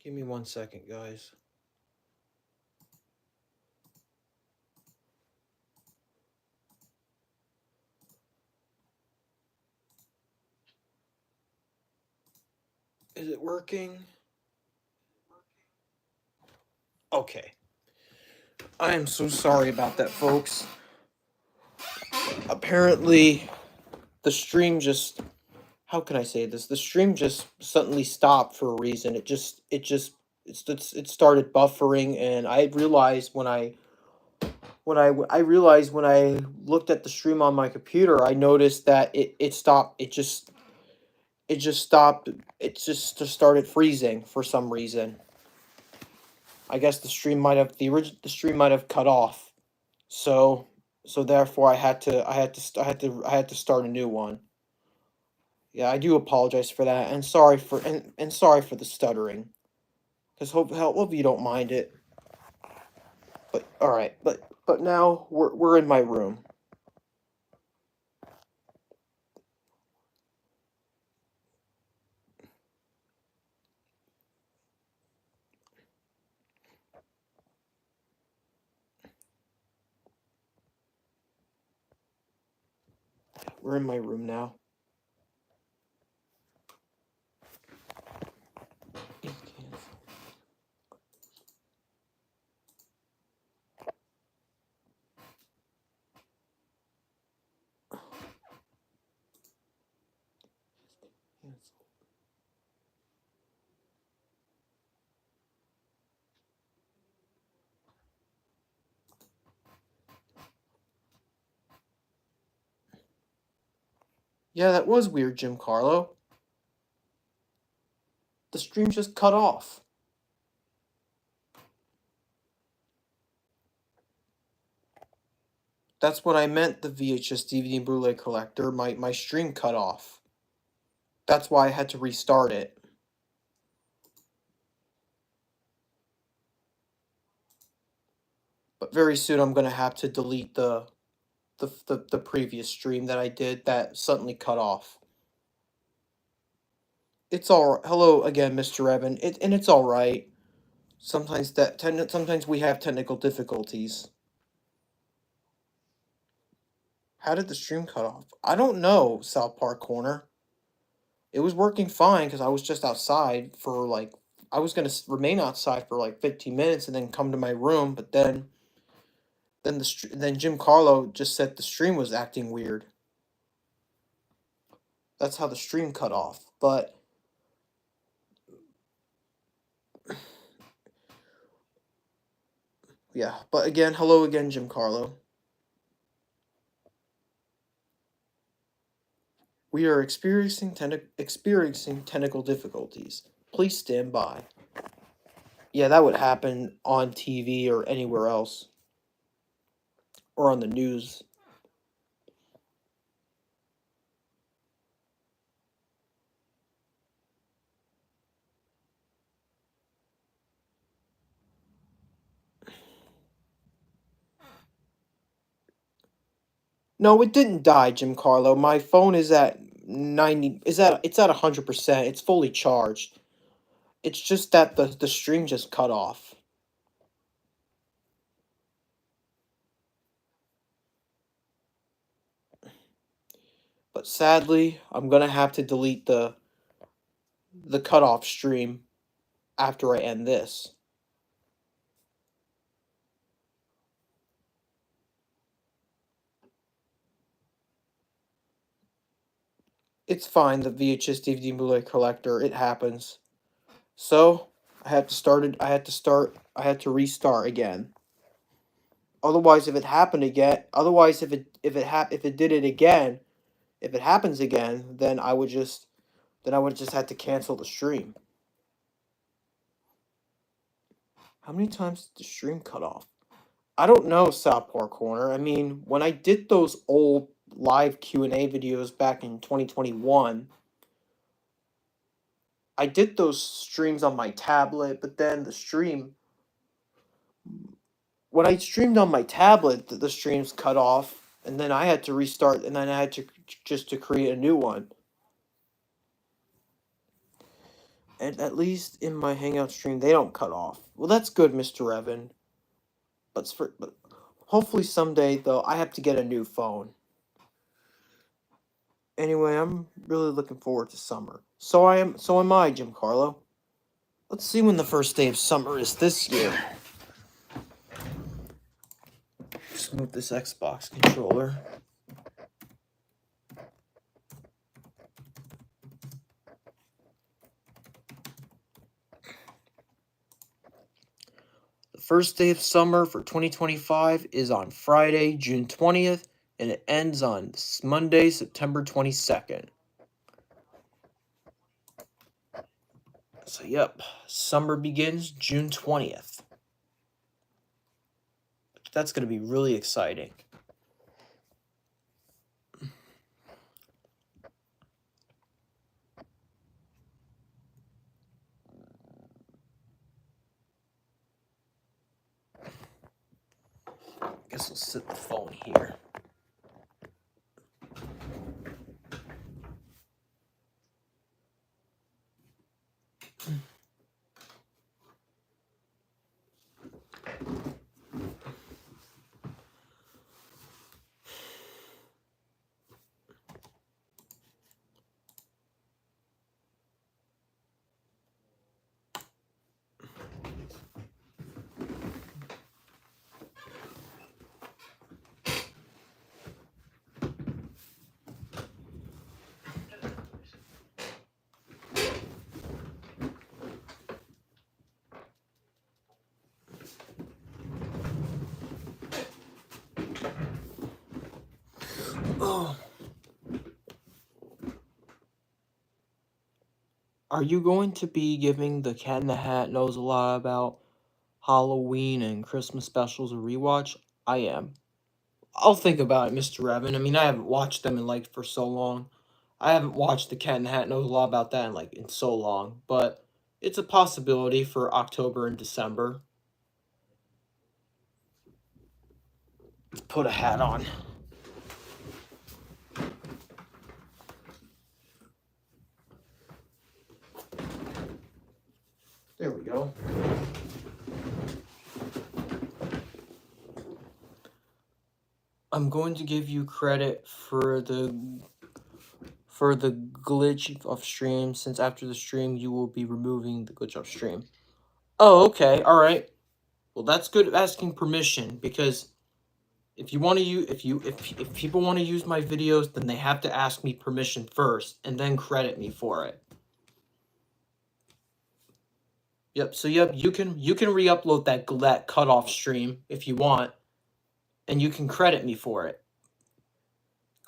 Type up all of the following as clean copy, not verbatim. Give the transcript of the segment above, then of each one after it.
Give me 1 second, guys. Is it working? Okay. I am so sorry about that, folks. Apparently, the stream just, how can I say this? The stream just suddenly stopped for a reason. It started buffering, and I realized I realized when I looked at the stream on my computer, I noticed that it stopped. It just stopped. It just started freezing for some reason. I guess the stream might have cut off. So therefore I had to start a new one. Yeah, I do apologize for that, and sorry for the stuttering. Cause hope you don't mind it. But all right, but now we're in my room. We're in my room now. Yeah, that was weird, Jim Carlo. The stream just cut off. That's what I meant, the VHS DVD and Blu-ray collector. My stream cut off. That's why I had to restart it. But very soon I'm gonna have to delete the previous stream that I did that suddenly cut off. It's all hello again, Mr. Evan. It's all right. Sometimes we have technical difficulties. How did the stream cut off? I don't know, South Park Corner. It was working fine because I was just outside for like I was gonna remain outside for like 15 minutes and then come to my room, but then Jim Carlo just said the stream was acting weird. That's how the stream cut off. But yeah, but again, hello again, Jim Carlo. We are experiencing technical difficulties. Please stand by. Yeah, that would happen on TV or anywhere else. Or on the news. No, it didn't die, Jim Carlo. My phone is at 90 it's at 100%. It's fully charged. It's just that the stream just cut off. But sadly, I'm going to have to delete the cutoff stream after I end this. It's fine, the VHS DVD Blu-ray collector, it happens. So, I had to restart again. Otherwise if it happened again, otherwise if it did it again, if it happens again, then I would just have to cancel the stream. How many times did the stream cut off? I don't know, South Park Corner. I mean, when I did those old live Q&A videos back in 2021, I did those streams on my tablet, but then when I streamed on my tablet, the streams cut off, and then I had to restart, and then I had to create a new one. And at least in my Hangout stream, they don't cut off. Well, that's good, Mr. Evan. But hopefully someday, though, I have to get a new phone. Anyway, I'm really looking forward to summer. So am I, Jim Carlo. Let's see when the first day of summer is this year. Just move this Xbox controller. The first day of summer for 2025 is on Friday, June 20th, and it ends on Monday, September 22nd. So, yep, summer begins June 20th. That's going to be really exciting. Guess we'll set the phone here. Oh. Are you going to be giving the Cat in the Hat Knows a Lot About Halloween and Christmas specials a rewatch? I am. I'll think about it, Mr. Evan. I mean, I haven't watched them for so long. I haven't watched the Cat in the Hat Knows a Lot About that in so long, but it's a possibility for October and December. Let's put a hat on. There we go. I'm going to give you credit for the glitch of stream, since after the stream you will be removing the glitch of stream. Oh, okay, all right. Well, that's good asking permission, because if you want to use if people want to use my videos, then they have to ask me permission first and then credit me for it. Yep. So yep, you can re-upload that cutoff stream if you want, and you can credit me for it.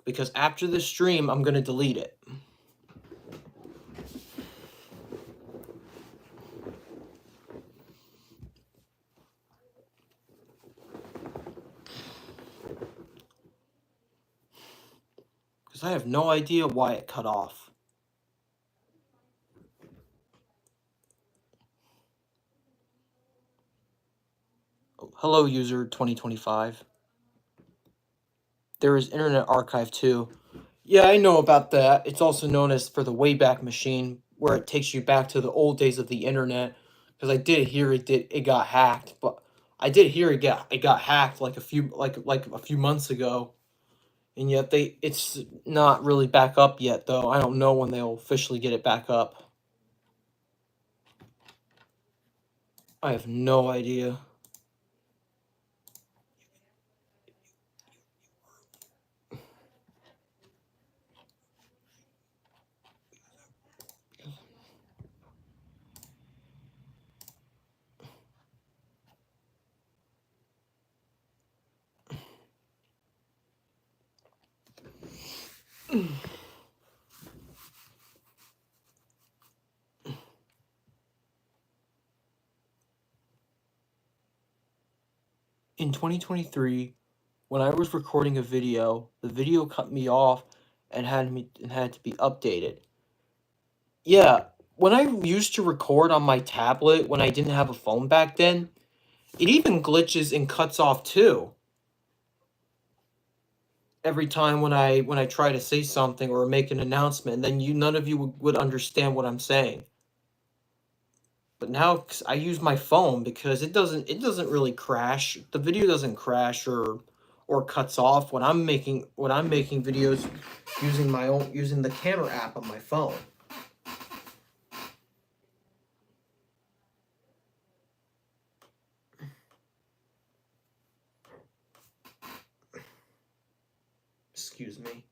Because after the stream, I'm gonna delete it. Because I have no idea why it cut off. Oh, hello, user 2025. There is Internet Archive too. Yeah, I know about that. It's also known as for the Wayback Machine, where it takes you back to the old days of the internet. Because I did hear it got hacked, but I did hear it got hacked like a few months ago, and yet it's not really back up yet though. I don't know when they'll officially get it back up. I have no idea. In 2023, when I was recording a video, the video cut me off and had to be updated. Yeah, when I used to record on my tablet when I didn't have a phone back then, it even glitches and cuts off too. Every time when I try to say something or make an announcement, and then none of you would understand what I'm saying. But now I use my phone because it doesn't really crash. The video doesn't crash or cuts off when I'm making videos using the camera app on my phone. Excuse me.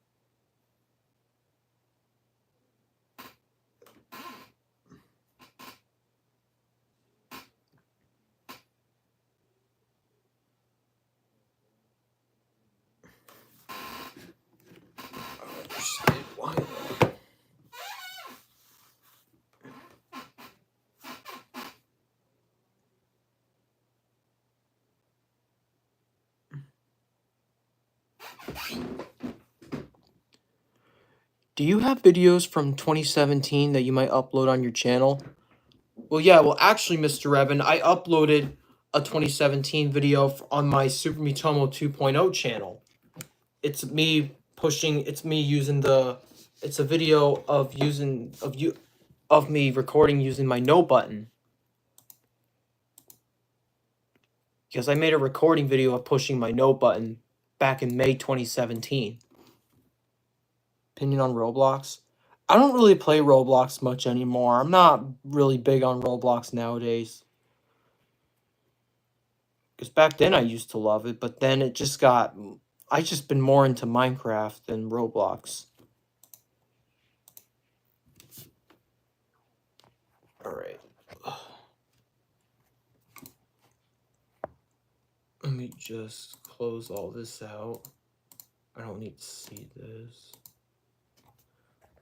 Do you have videos from 2017 that you might upload on your channel? Well, yeah, well, actually, Mr. Evan, I uploaded a 2017 video on my Super Miitomo 2.0 channel. It's me it's a video of me recording using my no button. Because I made a recording video of pushing my no button back in May 2017. Opinion on Roblox? I don't really play Roblox much anymore. I'm not really big on Roblox nowadays. Because back then I used to love it, but then I just been more into Minecraft than Roblox. Alright. Let me just close all this out. I don't need to see this.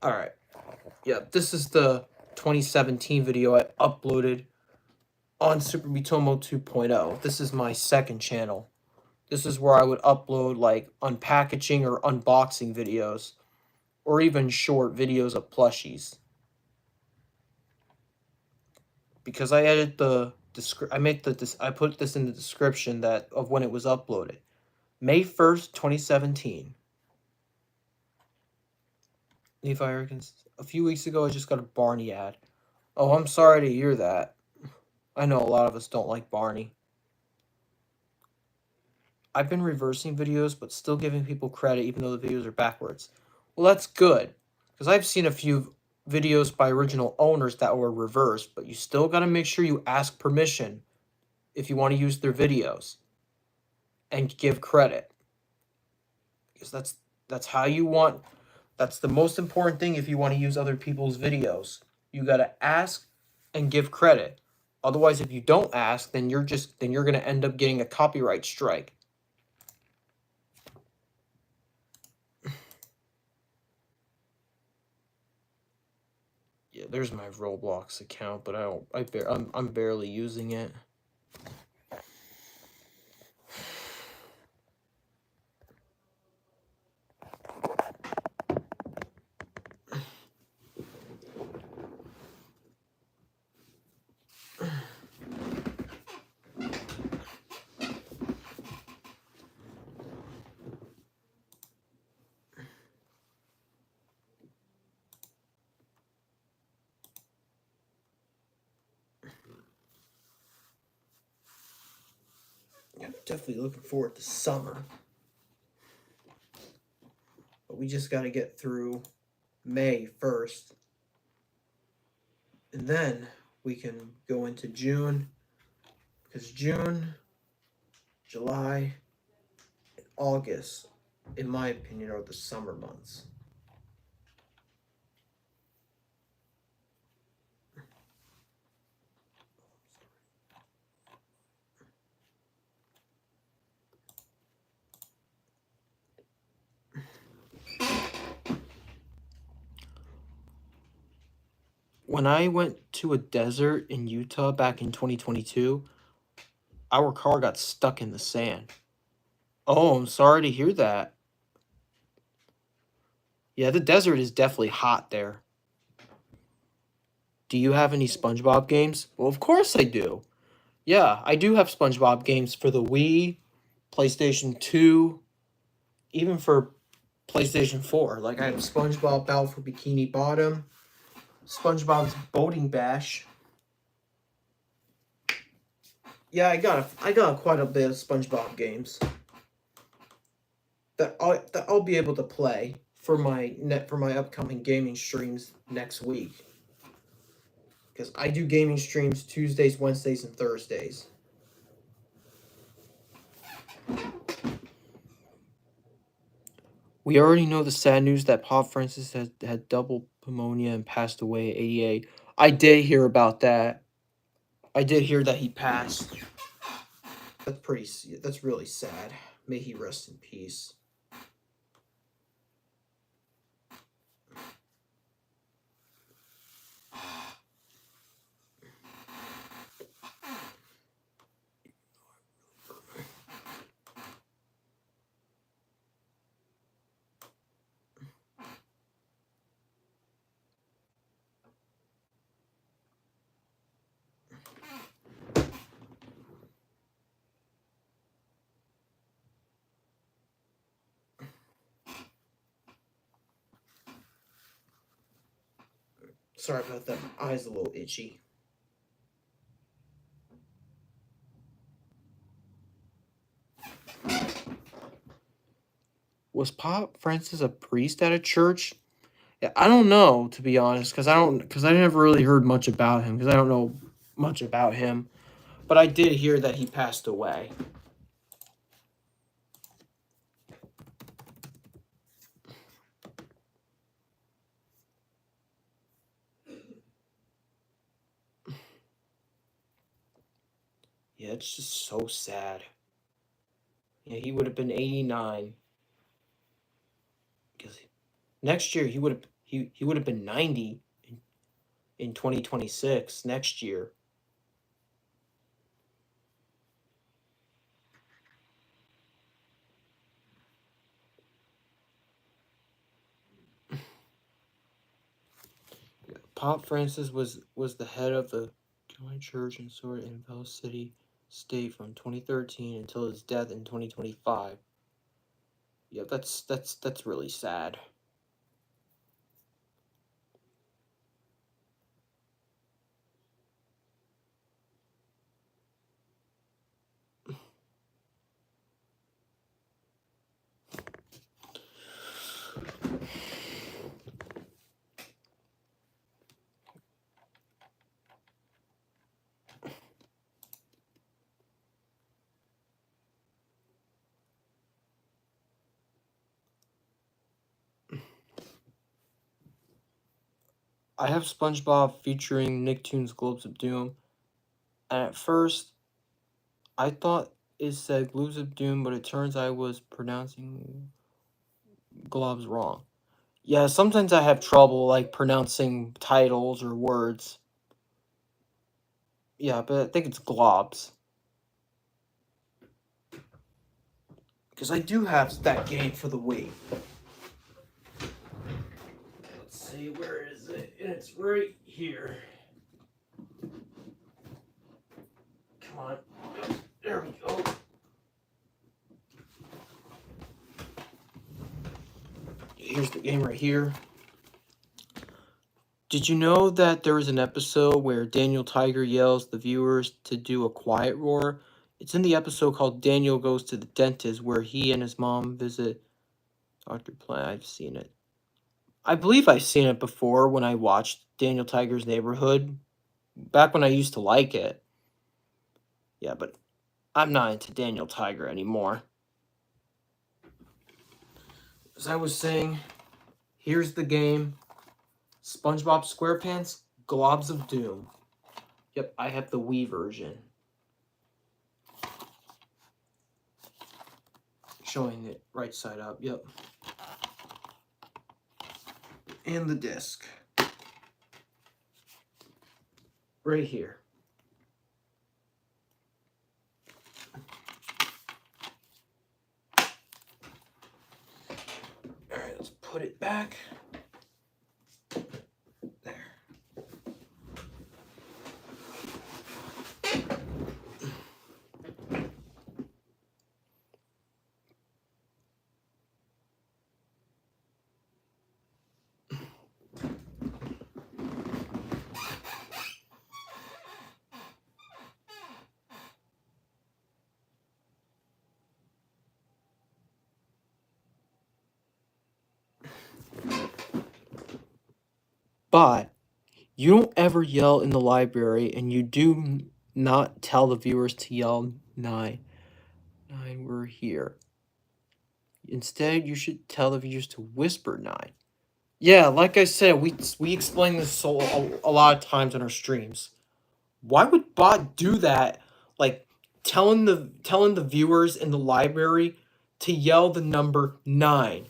Alright. Yeah, this is the 2017 video I uploaded on Super Miitomo 2.0. This is my second channel. This is where I would upload like unpackaging or unboxing videos, or even short videos of plushies. Because I edit I put this in the description of when it was uploaded. May 1st, 2017. Levi Erkins. A few weeks ago, I just got a Barney ad. Oh, I'm sorry to hear that. I know a lot of us don't like Barney. I've been reversing videos, but still giving people credit even though the videos are backwards. Well, that's good. Because I've seen a few videos by original owners that were reversed, but you still got to make sure you ask permission if you want to use their videos. And give credit. Because that's how you want... That's the most important thing if you want to use other people's videos. You got to ask and give credit. Otherwise, if you don't ask, then you're going to end up getting a copyright strike. Yeah, there's my Roblox account, but I'm barely using it. Yeah, definitely looking forward to summer. But we just got to get through May 1st. And then we can go into June. Because June, July, and August, in my opinion, are the summer months. When I went to a desert in Utah back in 2022, our car got stuck in the sand. Oh, I'm sorry to hear that. Yeah, the desert is definitely hot there. Do you have any SpongeBob games? Well, of course I do. Yeah, I do have SpongeBob games for the Wii, PlayStation 2, even for PlayStation 4. Like, I have SpongeBob Battle for Bikini Bottom, SpongeBob's Boating Bash. Yeah, I got quite a bit of SpongeBob games that I'll be able to play for my upcoming gaming streams next week. Because I do gaming streams Tuesdays, Wednesdays, and Thursdays. We already know the sad news that Pop Francis had double pneumonia and passed away at 88. I did hear about that. I did hear that he passed. That's really sad. May he rest in peace. Sorry about that. My eye's a little itchy. Was Pop Francis a priest at a church? Yeah, I don't know, to be honest, because I never really heard much about him, because I don't know much about him. But I did hear that he passed away. Yeah, it's just so sad. Yeah, he would have been 89. Because next year he would have been 90 in 2026 next year. Pop Francis was the head of the Catholic Church and Sword in Vel City State from 2013 until his death in 2025. Yeah, that's really sad. I have SpongeBob featuring Nicktoons Globes of Doom, and at first I thought it said Globes of Doom, but it turns I was pronouncing globs wrong. Yeah, sometimes I have trouble like pronouncing titles or words. Yeah, but I think it's globs. Because I do have that game for the Wii. Let's see, where is it? It's right here. Come on. There we go. Here's the game right here. Did you know that there was an episode where Daniel Tiger yells the viewers to do a quiet roar? It's in the episode called Daniel Goes to the Dentist, where he and his mom visit Dr. Plant. I've seen it. I believe I've seen it before when I watched Daniel Tiger's Neighborhood, back when I used to like it. Yeah, but I'm not into Daniel Tiger anymore. As I was saying, here's the game. SpongeBob SquarePants, Globs of Doom. Yep, I have the Wii version. Showing it right side up, yep. And the disc. Right here. Alright, let's put it back. There. But you don't ever yell in the library, and you do not tell the viewers to yell 9. 9, we're here. Instead, you should tell the viewers to whisper 9. Yeah, like I said, we explain this a lot of times on our streams. Why would bot do that? Like telling the viewers in the library to yell the number 9.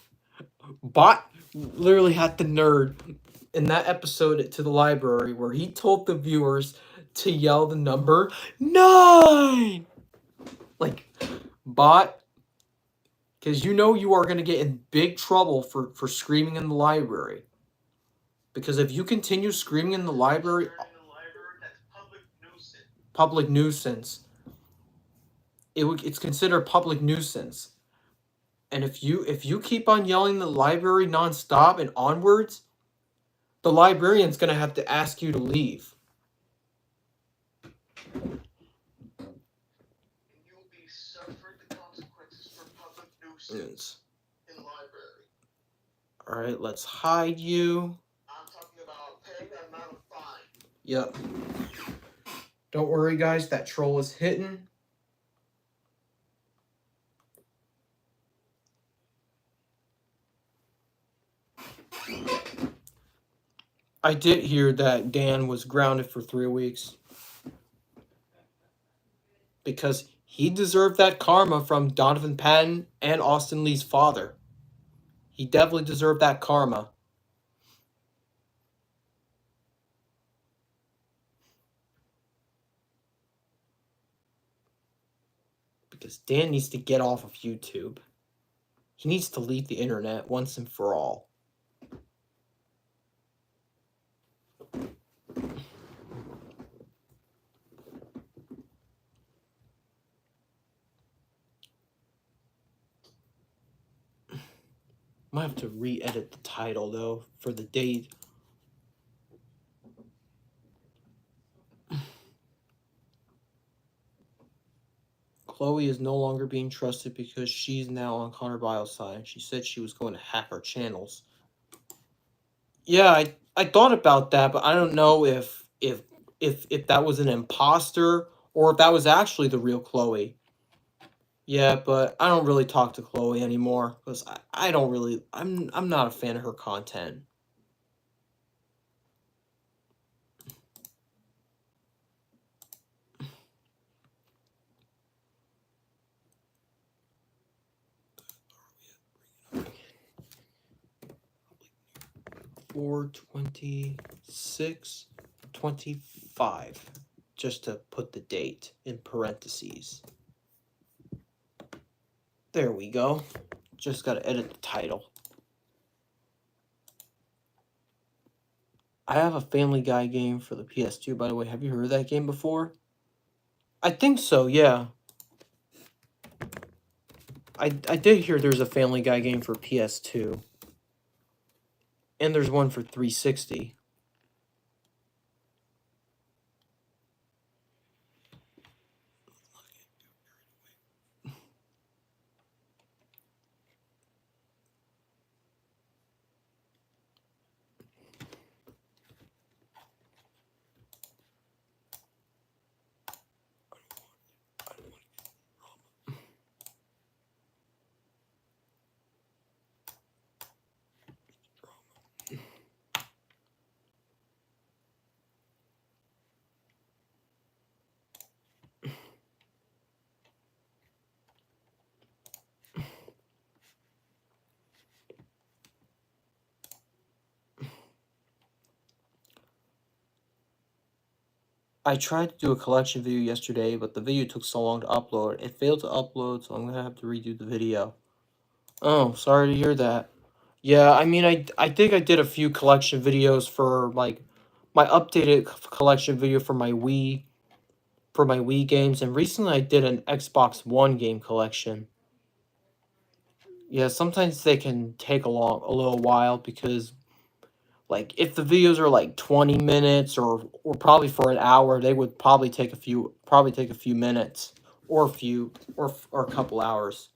Bot literally had the nerd in that episode to the library where he told the viewers to yell the number 9. Like bot, because you know you are going to get in big trouble for screaming in the library. Because if you continue screaming in the library, that's public nuisance. It's considered public nuisance. And if you keep on yelling in the library nonstop and onwards, the librarian's gonna have to ask you to leave. And you'll be suffered the consequences for public nuisance in the library. Alright, let's hide you. I'm talking about paying that amount of fine. Yep. Don't worry, guys, that troll is hidden. I did hear that Dan was grounded for 3 weeks. Because he deserved that karma from Donovan Patton and Austin Lee's father. He definitely deserved that karma. Because Dan needs to get off of YouTube. He needs to leave the internet once and for all. Might have to re-edit the title though for the date. Chloe is no longer being trusted because she's now on Connor Biles' side. She said she was going to hack our channels. Yeah, I thought about that, but I don't know if that was an imposter or if that was actually the real Chloe. Yeah, but I don't really talk to Chloe anymore because I don't really I'm not a fan of her content. Or 26/25, just to put the date in parentheses. There we go. Just gotta edit the title. I have a Family Guy game for the PS2, by the way. Have you heard of that game before? I think so, yeah. I did hear there's a Family Guy game for PS2. And there's one for 360. I tried to do a collection video yesterday, but the video took so long to upload. It failed to upload, so I'm going to have to redo the video. Oh, sorry to hear that. Yeah, I mean, I think I did a few collection videos for, like, my updated collection video for my Wii games, and recently I did an Xbox One game collection. Yeah, sometimes they can take a little while because, like, if the videos are like 20 minutes or probably for an hour, they would probably take a few minutes or a couple hours.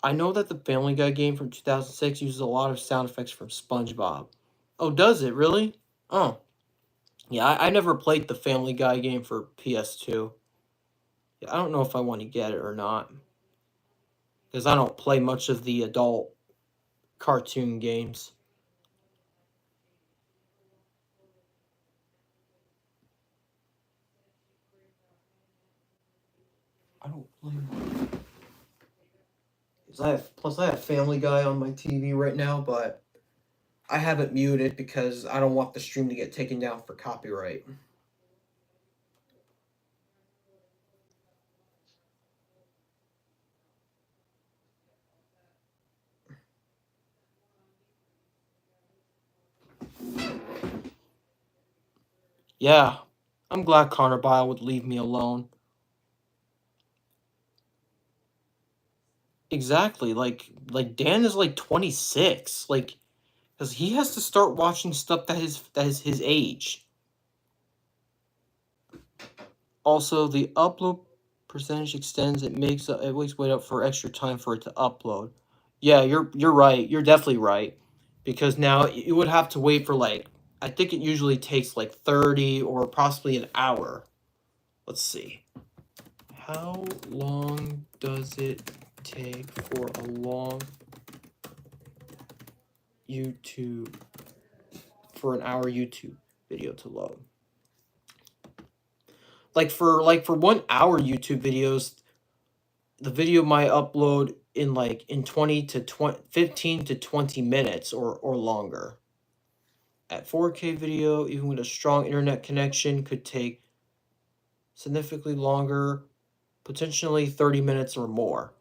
I know that the Family Guy game from 2006 uses a lot of sound effects from SpongeBob. Oh, does it really? Oh, yeah. I never played the Family Guy game for PS2. Yeah, I don't know if I want to get it or not because I don't play much of the adult cartoon games. I don't play. I have Family Guy on my TV right now, but I have it muted because I don't want the stream to get taken down for copyright. Yeah, I'm glad Connor Bile would leave me alone. Exactly, like Dan is like 26, like because he has to start watching stuff that is his age. Also, the upload percentage extends. It makes it always wait up for extra time for it to upload. Yeah, you're right. You're definitely right because now you would have to wait for like I think it usually takes like 30 or possibly an hour. Let's see. How long does it take for a long YouTube for an hour YouTube video to load? Like for 1 hour YouTube videos, the video might upload in 20 to 20, 15 to 20 minutes or longer. At 4K video, even with a strong internet connection, could take significantly longer, potentially 30 minutes or more.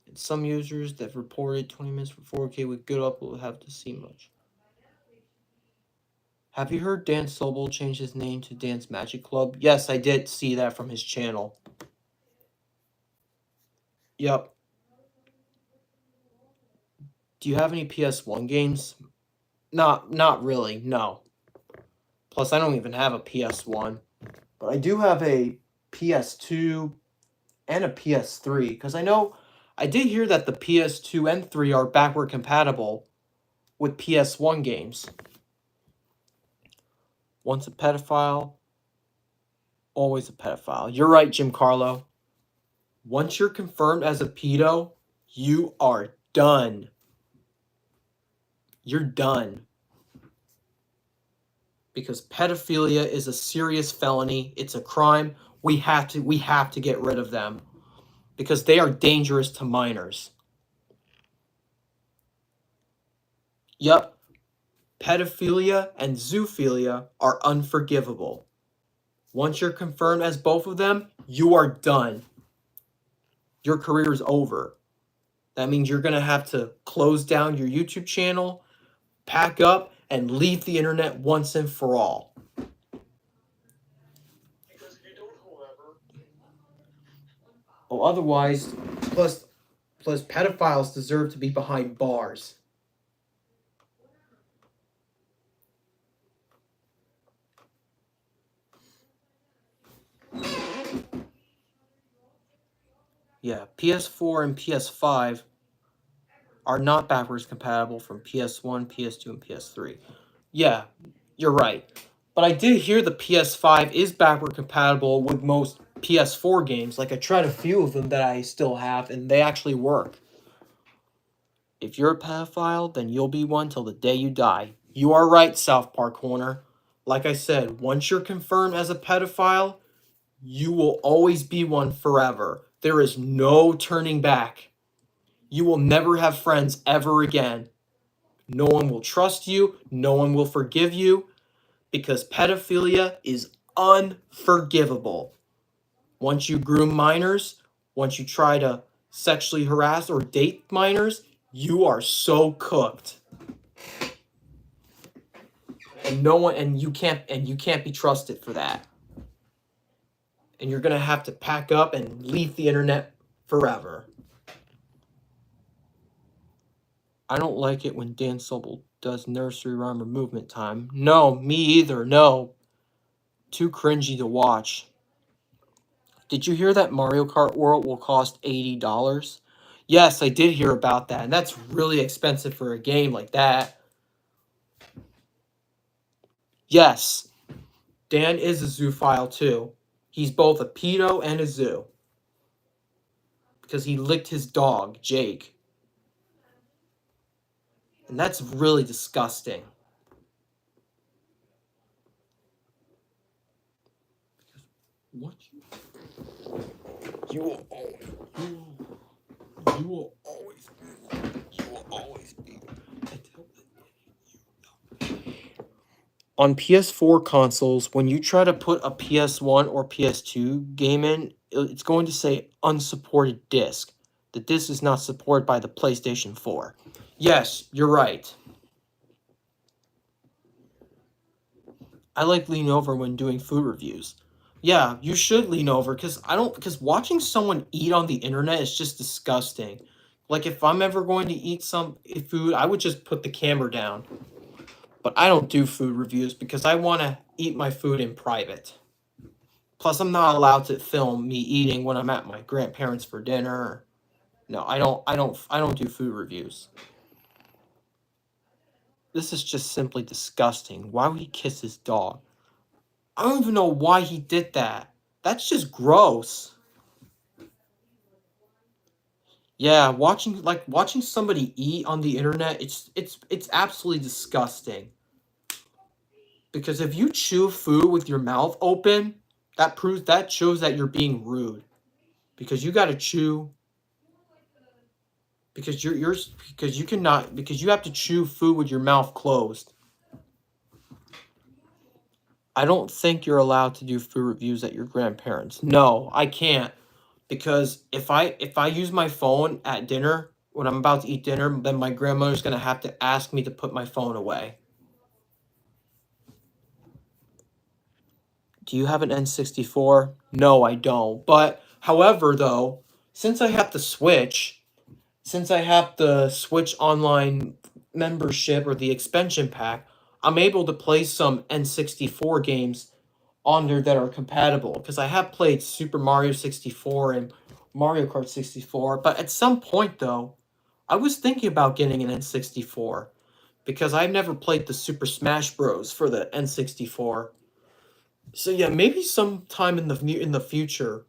And some users that have reported 20 minutes for 4K with good upload have to see much. Have you heard Dan Sobel change his name to Dan's Magic Club? Yes, I did see that from his channel. Yep. Do you have any PS1 games? Not really, no. Plus, I don't even have a PS1. But I do have a PS2 and a PS3. Because I did hear that the PS2 and 3 are backward compatible with PS1 games. Once a pedophile, always a pedophile. You're right, Jim Carlo. Once you're confirmed as a pedo, you are done. You're done. Because pedophilia is a serious felony. It's a crime. We have to get rid of them. Because they are dangerous to minors. Yup. Pedophilia and zoophilia are unforgivable. Once you're confirmed as both of them, you are done. Your career is over. That means you're going to have to close down your YouTube channel, pack up, and leave the internet once and for all. Because if you don't, however, Oh, otherwise, plus pedophiles deserve to be behind bars. Yeah, PS4 and PS5 are not backwards compatible from PS1, PS2, and PS3. Yeah, you're right. But I did hear the PS5 is backward compatible with most PS4 games. Like, I tried a few of them that I still have, and they actually work. If you're a pedophile, then you'll be one till the day you die. You are right, South Park Corner. Like I said, once you're confirmed as a pedophile, you will always be one forever. There is no turning back. You will never have friends ever again. No one will trust you. No one will forgive you because pedophilia is unforgivable. Once you groom minors, once you try to sexually harass or date minors, you are so cooked. And you can't be trusted for that. And you're going to have to pack up and leave the internet forever. I don't like it when Dan Sobel does nursery rhyme or movement time. No, me either. No. Too cringy to watch. Did you hear that Mario Kart World will cost $80? Yes, I did hear about that. And that's really expensive for a game like that. Yes, Dan is a zoophile too. He's both a pedo and a zoo. Because he licked his dog, Jake. And that's really disgusting. What you will always you will always be. On PS4 consoles, when you try to put a PS1 or PS2 game in, it's going to say unsupported disc. The disc is not supported by the PlayStation 4. Yes, you're right. I like lean over when doing food reviews. Yeah, you should lean over because watching someone eat on the internet is just disgusting. Like if I'm ever going to eat some food, I would just put the camera down. But I don't do food reviews because I want to eat my food in private. Plus, I'm not allowed to film me eating when I'm at my grandparents for dinner. No, I don't do food reviews. This is just simply disgusting. Why would he kiss his dog? I don't even know why he did that. That's just gross. Yeah, watching somebody eat on the internet, it's absolutely disgusting. Because if you chew food with your mouth open, that shows that you're being rude. Because you got to chew because because you cannot because you have to chew food with your mouth closed. I don't think you're allowed to do food reviews at your grandparents. No, I can't because if I use my phone at dinner when I'm about to eat dinner, then my grandmother's going to have to ask me to put my phone away. Do you have an N64? No, I don't. But however though, since I have the Switch Online membership or the expansion pack, I'm able to play some N64 games on there that are compatible because I have played Super Mario 64 and Mario Kart 64, but at some point though, I was thinking about getting an N64 because I've never played the Super Smash Bros for the N64. So yeah, maybe sometime in the future,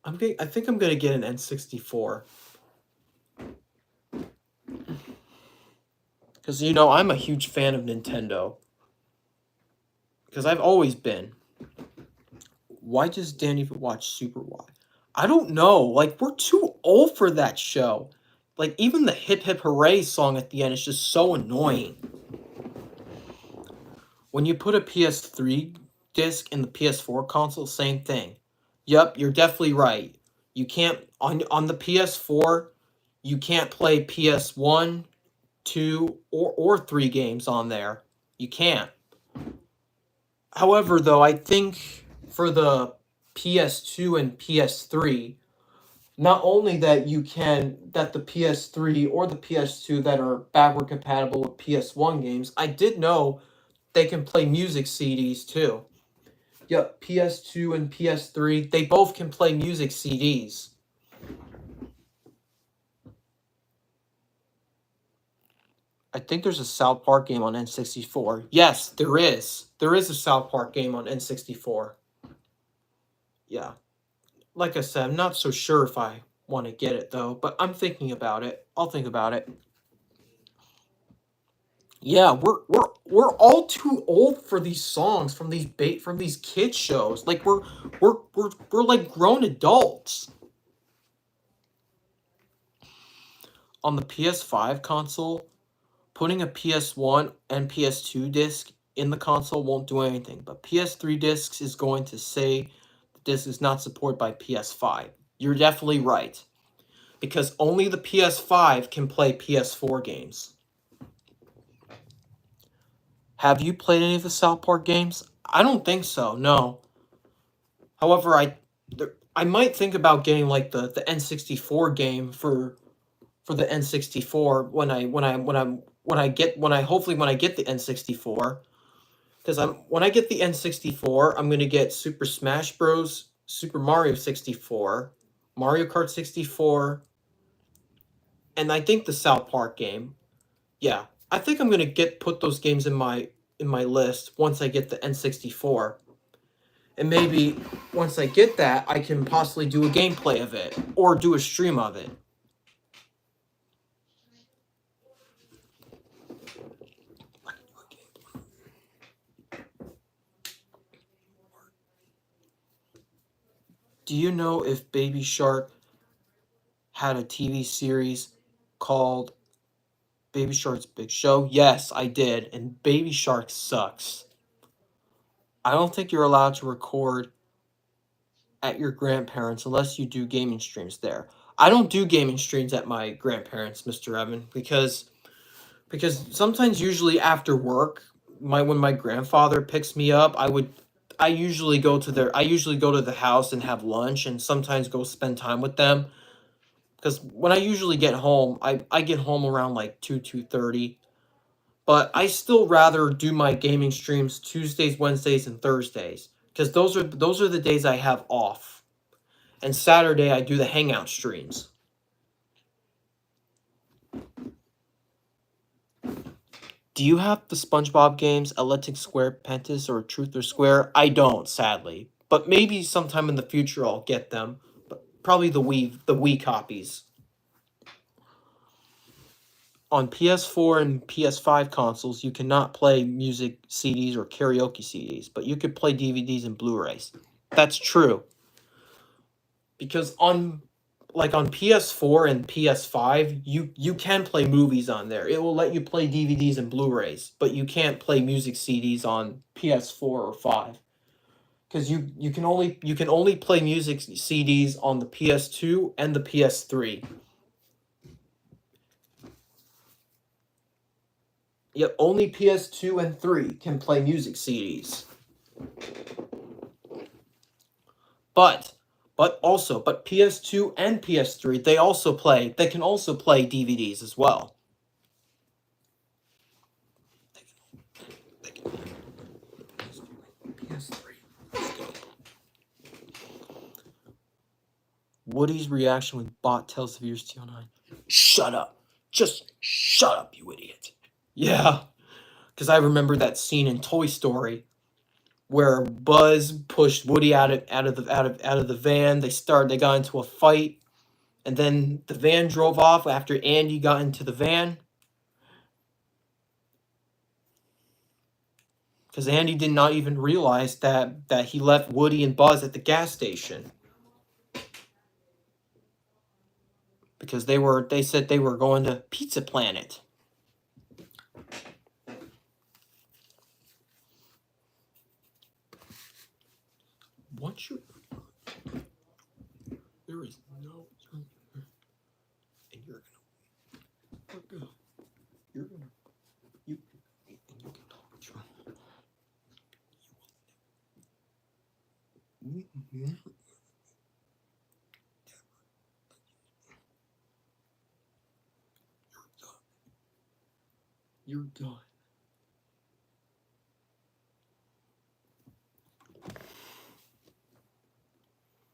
I think I'm going to get an N64. Because, I'm a huge fan of Nintendo. Because I've always been. Why does Dan even watch Super Y? I don't know. Like, we're too old for that show. Like, even the Hip Hip Hooray song at the end is just so annoying. When you put a PS3 disc in the PS4 console, same thing. Yep, you're definitely right. You can't, on the PS4, you can't play PS1, 2, or 3 games on there. You can't. However, though, I think for the PS2 and PS3, not only that the PS3 or the PS2 that are backward compatible with PS1 games, I did know they can play music CDs too. Yep, PS2 and PS3, they both can play music CDs. I think there's a South Park game on N64. Yes, there is. There is a South Park game on N64. Yeah. Like I said, I'm not so sure if I want to get it though, but I'm thinking about it. I'll think about it. Yeah, we're all too old for these songs from these kid shows. Like we're like grown adults. On the PS5 console, putting a PS1 and PS2 disc in the console won't do anything, but PS3 discs is going to say the disc is not supported by PS5. You're definitely right. Because only the PS5 can play PS4 games. Have you played any of the South Park games? I don't think so. No. However, I might think about getting like the N64 game for the N64 when I get the N64 because when I get the N64, I'm going to get Super Smash Bros, Super Mario 64, Mario Kart 64, and I think the South Park game. Yeah, I think I'm gonna put those games in my in my list once I get the N64. And maybe once I get that, I can possibly do a gameplay of it or do a stream of it. Do you know if Baby Shark had a TV series called Baby Shark's Big Show? Yes, I did. And Baby Shark sucks. I don't think you're allowed to record at your grandparents unless you do gaming streams there. I don't do gaming streams at my grandparents, Mr. Evan, because sometimes usually after work, when my grandfather picks me up, I usually go to the house and have lunch and sometimes go spend time with them. Because when I usually get home, I get home around like 2:30. But I still rather do my gaming streams Tuesdays, Wednesdays, and Thursdays. Because those are the days I have off. And Saturday I do the Hangout streams. Do you have the SpongeBob games, Electric Square Pentas, or Truth or Square? I don't, sadly. But maybe sometime in the future I'll get them. But probably the Wii copies. On PS4 and PS5 consoles, you cannot play music CDs or karaoke CDs, but you could play DVDs and Blu-rays. That's true. Because on PS4 and PS5, you can play movies on there. It will let you play DVDs and Blu-rays, but you can't play music CDs on PS4 or 5. Because you can only play music CDs on the PS2 and the PS3. Yep, only PS2 and 3 can play music CDs. But PS2 and PS3, they can also play DVDs as well. PS3. Woody's reaction when Bot tells the viewers TO9. Shut up. Just shut up, you idiot. Yeah. Because I remember that scene in Toy Story where Buzz pushed Woody out of the van. They got into a fight, and then the van drove off after Andy got into the van. Because Andy did not even realize that he left Woody and Buzz at the gas station. Because they said they were going to Pizza Planet. There is no, and you're gonna, you can talk to You're done.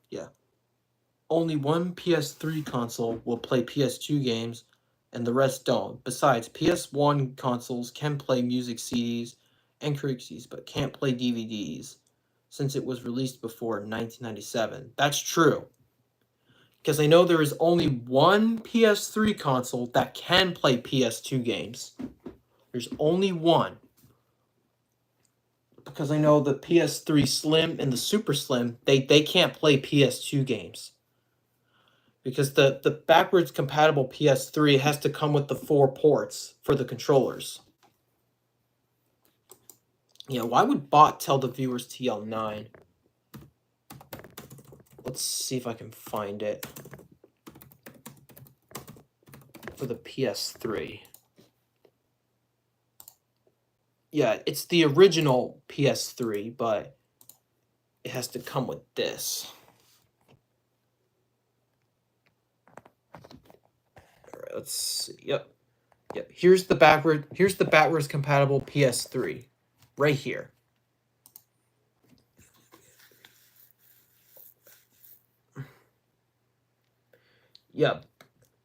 Yeah. Only one PS3 console will play PS2 games, and the rest don't. Besides, PS1 consoles can play music CDs and CDs, but can't play DVDs, since it was released before 1997. That's true. Because I know there is only one PS3 console that can play PS2 games. There's only one. Because I know the PS3 Slim and the Super Slim, they can't play PS2 games. Because the backwards compatible PS3 has to come with the 4 ports for the controllers. Yeah, why would Bot tell the viewers TL9? Let's see if I can find it. For the PS3. Yeah, it's the original PS3, but it has to come with this. Alright, let's see. Yep. Here's the backwards compatible PS3. Right here. Yep.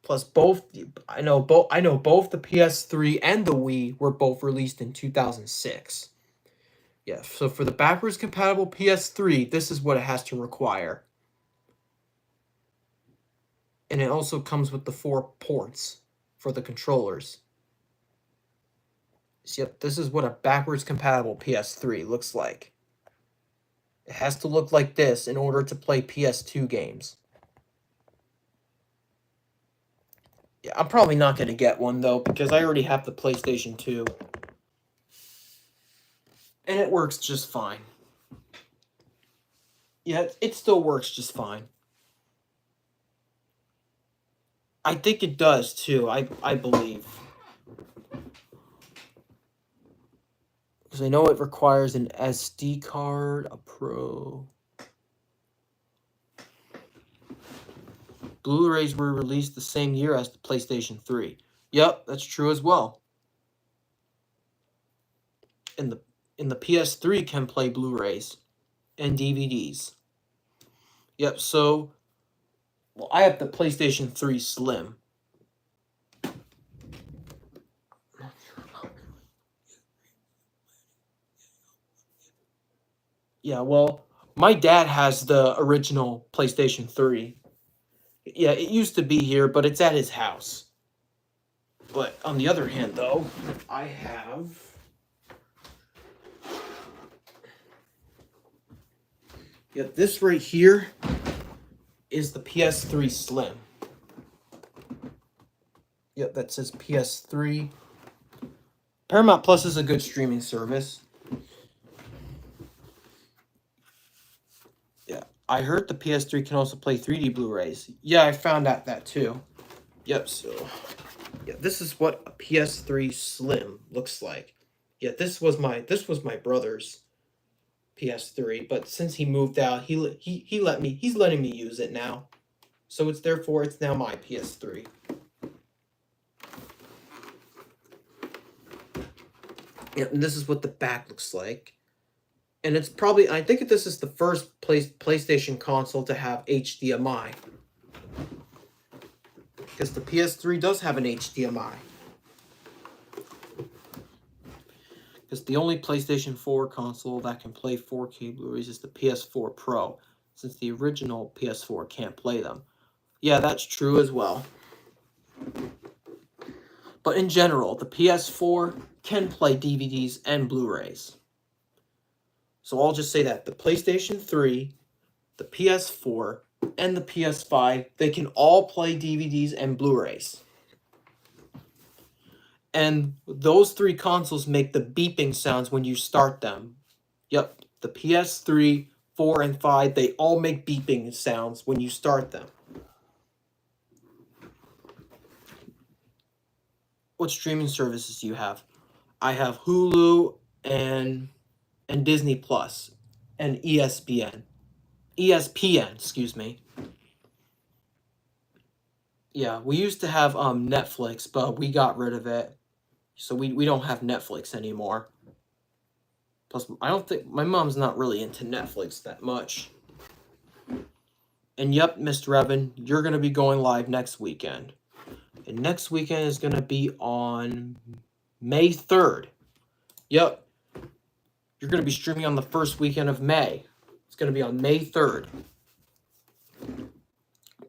Plus both I know both the PS3 and the Wii were both released in 2006. Yeah, so for the backwards compatible PS3, this is what it has to require. And it also comes with the 4 ports for the controllers. So, yep, this is what a backwards compatible PS3 looks like. It has to look like this in order to play PS2 games. Yeah, I'm probably not going to get one, though, because I already have the PlayStation 2. And it works just fine. Yeah, it still works just fine. I think it does, too, I believe. Because I know it requires an SD card, a Pro. Blu-rays were released the same year as the PlayStation 3. Yep, that's true as well. And the PS3 can play Blu-rays and DVDs. Yep, so well, I have the PlayStation 3 Slim. Yeah, well, my dad has the original PlayStation 3. Yeah, it used to be here, but it's at his house. But on the other hand, though, I have... Yeah, this right here is the PS3 Slim. Yep, that says PS3. Paramount Plus is a good streaming service. Yeah, I heard the PS3 can also play 3D Blu-rays. Yeah, I found out that too. Yep, so... Yeah, this is what a PS3 Slim looks like. Yeah, this was my brother's PS3, but since he moved out, he's letting me use it now. So it's now my PS3. Yeah, and this is what the back looks like. And it's probably, I think this is the first PlayStation console to have HDMI. Because the PS3 does have an HDMI. Because the only PlayStation 4 console that can play 4K Blu-rays is the PS4 Pro, since the original PS4 can't play them. Yeah, that's true as well. But in general, the PS4 can play DVDs and Blu-rays. So I'll just say that the PlayStation 3, the PS4, and the PS5, they can all play DVDs and Blu-rays. And those 3 consoles make the beeping sounds when you start them. Yep, the PS3, 4, and 5, they all make beeping sounds when you start them. What streaming services do you have? I have Hulu and Disney Plus and ESPN. ESPN, excuse me. Yeah, we used to have Netflix, but we got rid of it. So we don't have Netflix anymore. Plus, I don't think my mom's not really into Netflix that much. And yep, Mr. Evan, you're going to be going live next weekend. And next weekend is going to be on May 3rd. Yep. You're going to be streaming on the first weekend of May. It's going to be on May 3rd.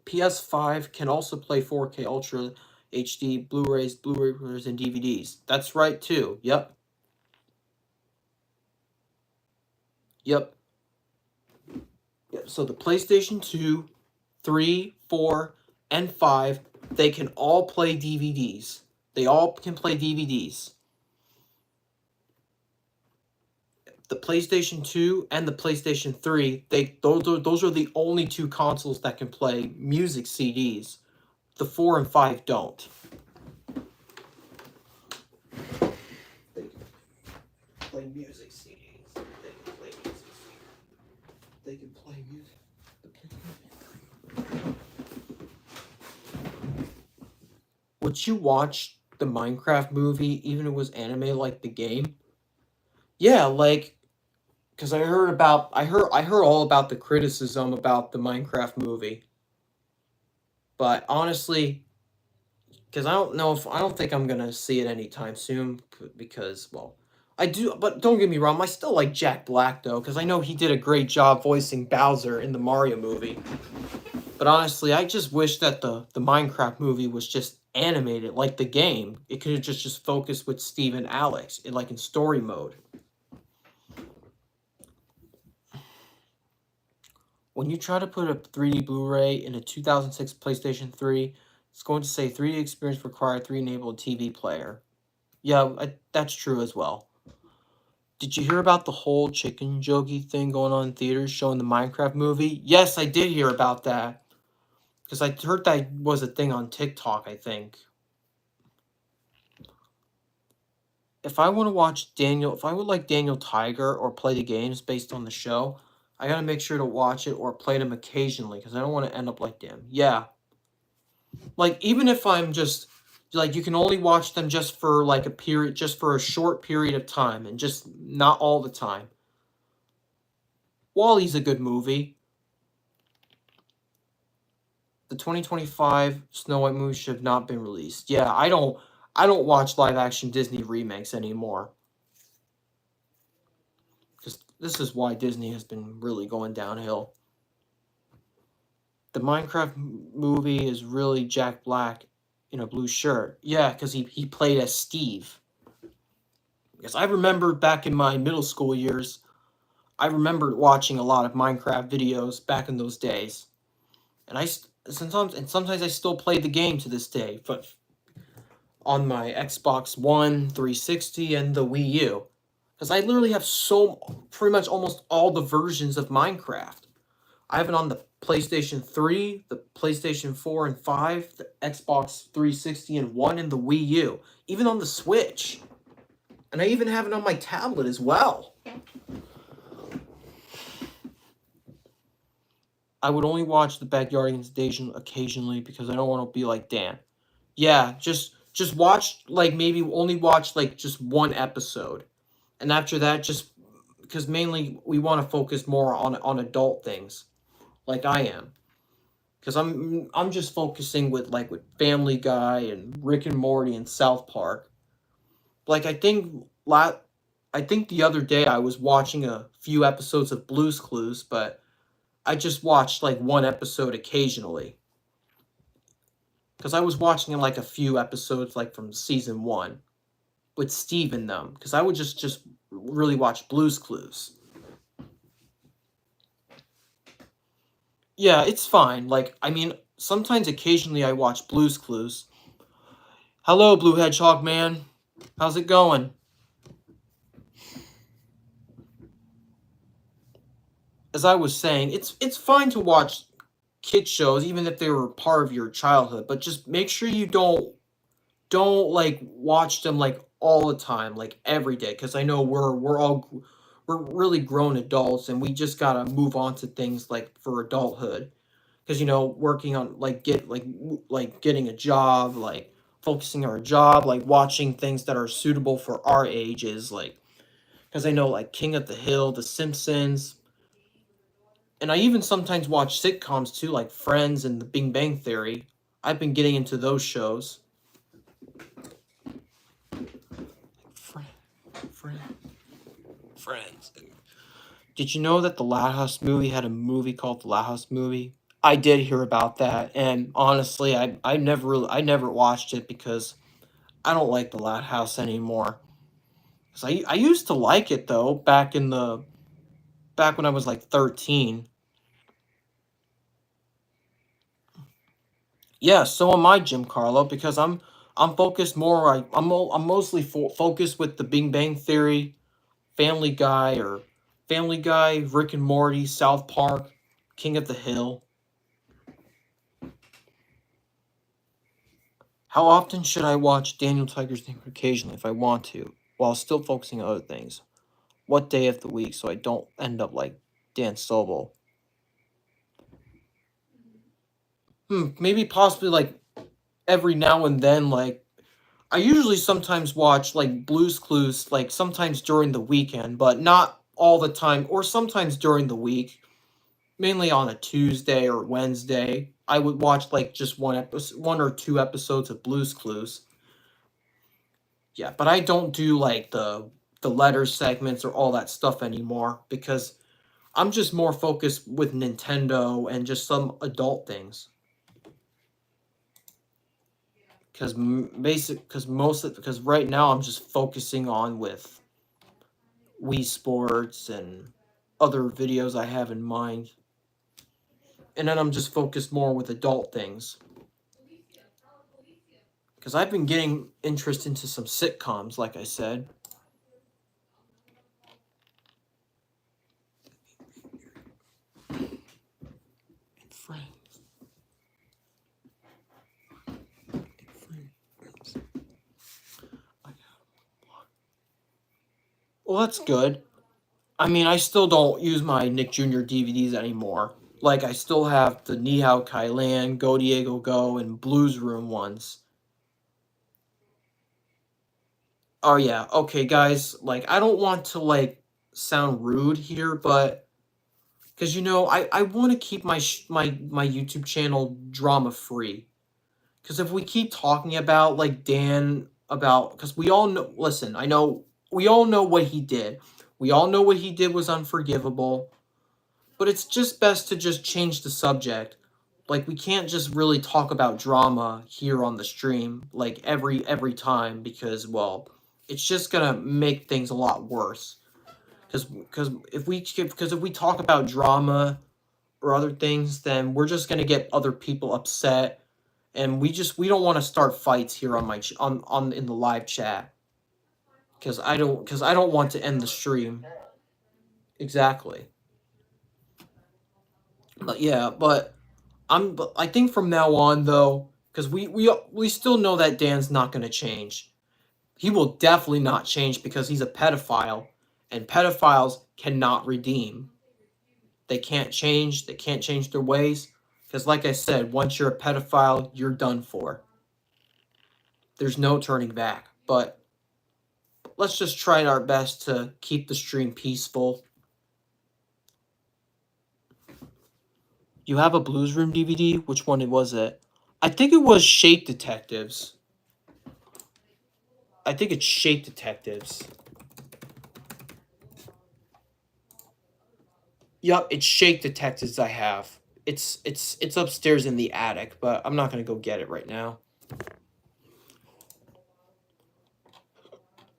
PS5 can also play 4K Ultra HD Blu-rays, Blu-ray players, and DVDs. That's right, too. Yep. Yep. So the PlayStation 2, 3, 4, and 5, they can all play DVDs. They all can play DVDs. The PlayStation 2 and the PlayStation 3, those are the only 2 consoles that can play music CDs. The 4 and 5 don't. They can play music CDs. They can play music. Would you watch the Minecraft movie even if it was anime like the game? Yeah, like, because I heard all about the criticism about the Minecraft movie. But honestly, because I don't think I'm gonna see it anytime soon. Because well, I do, but don't get me wrong, I still like Jack Black though, because I know he did a great job voicing Bowser in the Mario movie. But honestly, I just wish that the Minecraft movie was just animated like the game. It could have just focused with Steve and Alex in like in story mode. When you try to put a 3D Blu-ray in a 2006 PlayStation 3, it's going to say 3D experience required 3 enabled TV player. Yeah, that's true as well. Did you hear about the whole chicken jockey thing going on in theaters showing the Minecraft movie? Yes, I did hear about that. Because I heard that was a thing on TikTok, I think. If I want to watch Daniel, if I would like Daniel Tiger or play the games based on the show, I gotta make sure to watch it or play them occasionally because I don't want to end up like them. Yeah. Like, even if I'm just, like, you can only watch them just for, like, a period, just for a short period of time and just not all the time. Wall-E's a good movie. The 2025 Snow White movie should have not been released. Yeah, I don't watch live action Disney remakes anymore. Because this is why Disney has been really going downhill. The Minecraft movie is really Jack Black in a blue shirt. Yeah, because he played as Steve. Because I remember back in my middle school years, I remember watching a lot of Minecraft videos back in those days. And sometimes I still play the game to this day, but on my Xbox One, 360, and the Wii U. Because I literally have pretty much almost all the versions of Minecraft. I have it on the PlayStation 3, the PlayStation 4 and 5, the Xbox 360 and 1, and the Wii U. Even on the Switch. And I even have it on my tablet as well. I would only watch the Backyardigans occasionally because I don't want to be like Dan. Yeah, just watch, like, maybe only watch, like, just one episode. And after that, just, because mainly we want to focus more on adult things. Like I am. Because I'm just focusing with Family Guy and Rick and Morty and South Park. Like, I think the other day I was watching a few episodes of Blue's Clues, but I just watched like one episode occasionally. Because I was watching like a few episodes like from season 1 with Steve in them. Because I would just really watch Blue's Clues. Yeah, it's fine. Like, I mean, sometimes occasionally I watch Blue's Clues. Hello, Blue Hedgehog man. How's it going? As I was saying, it's fine to watch kid shows even if they were part of your childhood, but just make sure you don't like watch them like all the time, like every day, because I know we're really grown adults and we just gotta move on to things like for adulthood. Because working on getting a job, like focusing on our job, like watching things that are suitable for our ages, like because I know like King of the Hill, The Simpsons, and I even sometimes watch sitcoms too, like Friends and The Big Bang Theory. I've been getting into those shows. Friends. Did you know that the Loud House movie had a movie called The Loud House Movie? I did hear about that, and honestly, I never watched it because I don't like the Loud House anymore. 'Cause I used to like it though back when I was like 13. Yeah, so am I, Jim Carlo, because I'm focused more. I'm mostly focused with the Big Bang Theory, Family Guy, Rick and Morty, South Park, King of the Hill. How often should I watch Daniel Tiger's Neighborhood? Occasionally, if I want to, while still focusing on other things. What day of the week so I don't end up like Dan Sobel? Maybe possibly like every now and then. Like I usually sometimes watch like Blue's Clues, like sometimes during the weekend, but not all the time, or sometimes during the week, mainly on a Tuesday or Wednesday. I would watch like just one or two episodes of Blue's Clues. Yeah, but I don't do like the letter segments or all that stuff anymore because I'm just more focused with Nintendo and just some adult things. Because because right now I'm just focusing on with Wii Sports and other videos I have in mind. And then I'm just focused more with adult things. Because I've been getting interest into some sitcoms, like I said. Well, that's good. I mean, I still don't use my Nick Jr. DVDs anymore. Like, I still have the Ni Hao Kai Lan, Go Diego Go, and Blues Room ones. Oh, yeah. Okay, guys. Like, I don't want to, like, sound rude here, but... Because, you know, I want to keep my YouTube channel drama-free. Because if we keep talking about, like, Dan... Because we all know... Listen, I know... We all know what he did. We all know what he did was unforgivable. But it's just best to just change the subject. Like, we can't just really talk about drama here on the stream, like, every time, because, well, it's just gonna make things a lot worse. Because if we talk about drama or other things, then we're just gonna get other people upset, and we don't want to start fights here on in the live chat. Because I don't want to end the stream. Exactly. But yeah, but I think from now on though, because we still know that Dan's not going to change. He will definitely not change because he's a pedophile, and pedophiles cannot redeem. They can't change. They can't change their ways. Because like I said, once you're a pedophile, you're done for. There's no turning back. But let's just try our best to keep the stream peaceful. You have a Blues Room DVD? Which one was it? I think it was Shake Detectives. I think it's Shake Detectives. Yup, it's Shake Detectives I have. It's upstairs in the attic, but I'm not gonna go get it right now.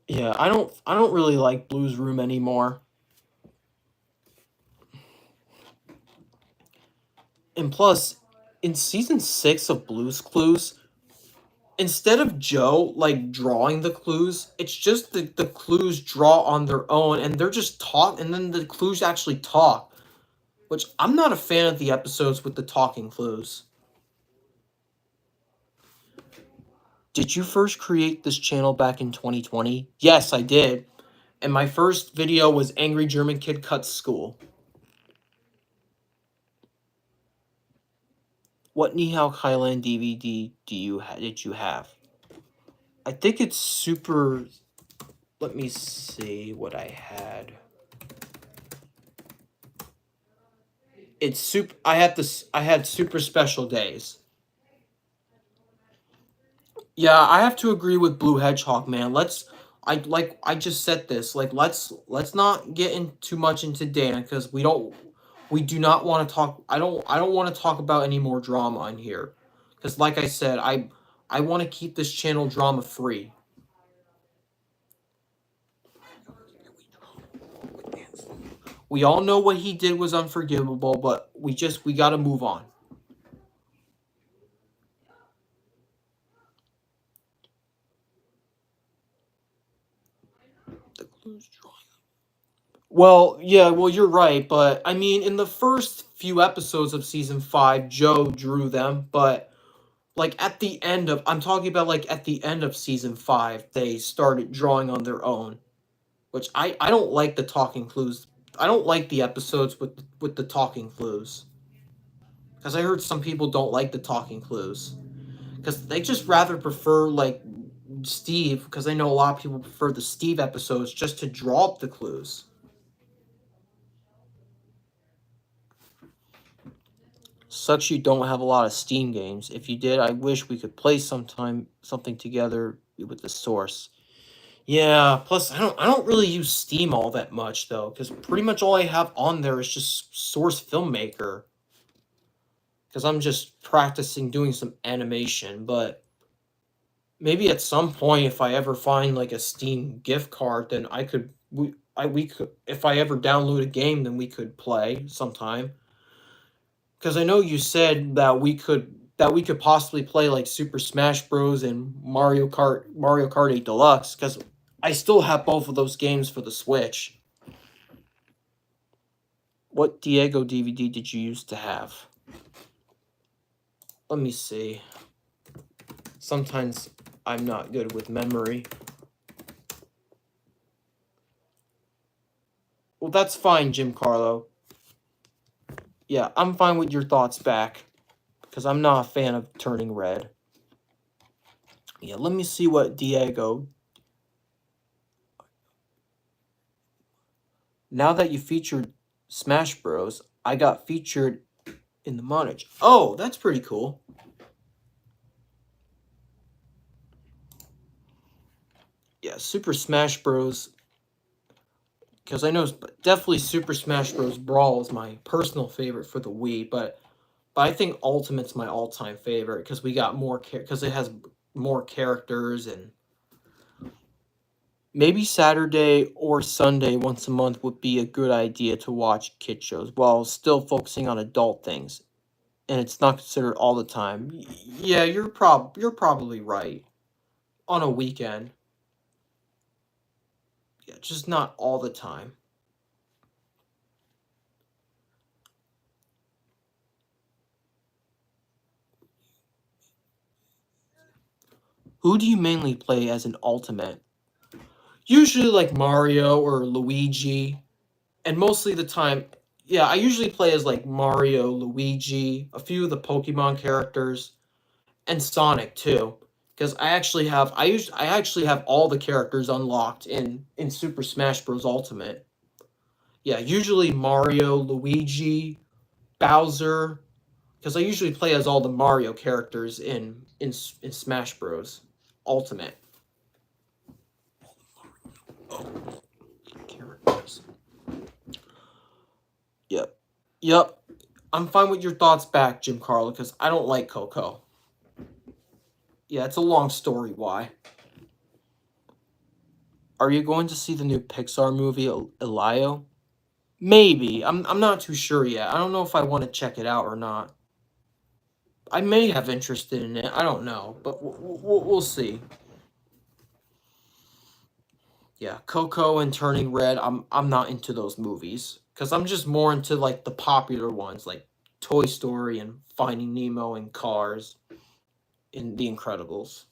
Yeah, I don't really like Blues Room anymore. And plus, in season 6 of Blues Clues, instead of Joe like drawing the clues, it's just the clues draw on their own and they're just talk and then the clues actually talk. Which I'm not a fan of the episodes with the talking clues. Did you first create this channel back in 2020? Yes, I did. And my first video was Angry German Kid Cuts School. What Ni Hao Kailan DVD did you have? I think it's super... Let me see what I had. It's super... I had Super Special Days. Yeah, I have to agree with Blue Hedgehog, man. I just said this. Like, let's not get in too much into Dan because we do not want to talk. I don't want to talk about any more drama in here, because like I said, I want to keep this channel drama free. We all know what he did was unforgivable, but we got to move on. The clues drawing. Well, yeah, well, you're right, but I mean, in the first few episodes of season 5, Joe drew them, but like at the end of, I'm talking about like at the end of season 5, they started drawing on their own, which I don't like the talking clues. I don't like the episodes with the talking clues, because I heard some people don't like the talking clues, because they just rather prefer like Steve, because I know a lot of people prefer the Steve episodes just to draw up the clues. Sucks you don't have a lot of Steam games. If you did, I wish we could play something together with the Source. Yeah, plus I don't really use Steam all that much though, because pretty much all I have on there is just Source Filmmaker. Because I'm just practicing doing some animation, but maybe at some point if I ever find like a Steam gift card, then we could, if I ever download a game, then we could play sometime. Because I know you said that we could possibly play like Super Smash Bros. And Mario Kart 8 Deluxe. Because I still have both of those games for the Switch. What Diego DVD did you used to have? Let me see. Sometimes I'm not good with memory. Well, that's fine, Jim Carlo. Yeah, I'm fine with your thoughts back. Because I'm not a fan of Turning Red. Yeah, let me see what Diego... Now that you featured Smash Bros, I got featured in the montage. Oh, that's pretty cool. Yeah, Super Smash Bros. Because I know definitely Super Smash Bros. Brawl is my personal favorite for the Wii, but I think Ultimate's my all-time favorite because we got more because it has more characters. And maybe Saturday or Sunday once a month would be a good idea to watch kid shows while still focusing on adult things. And it's not considered all the time. Yeah, you're probably right. On a weekend. Yeah, just not all the time. Who do you mainly play as an ultimate? Usually like Mario or Luigi. And mostly the time, yeah, I usually play as like Mario, Luigi, a few of the Pokemon characters, and Sonic too. Because I actually have all the characters unlocked in Super Smash Bros. Ultimate. Yeah, usually Mario, Luigi, Bowser, because I usually play as all the Mario characters in Smash Bros. Ultimate. Oh, characters. Yep. Yep. I'm fine with your thoughts back, Jim Carlo, because I don't like Coco. Yeah, it's a long story why. Are you going to see the new Pixar movie, Elio? Maybe. I'm not too sure yet. I don't know if I want to check it out or not. I may have interest in it. I don't know, but we'll see. Yeah, Coco and Turning Red. I'm not into those movies because I'm just more into like the popular ones, like Toy Story and Finding Nemo and Cars, and The Incredibles.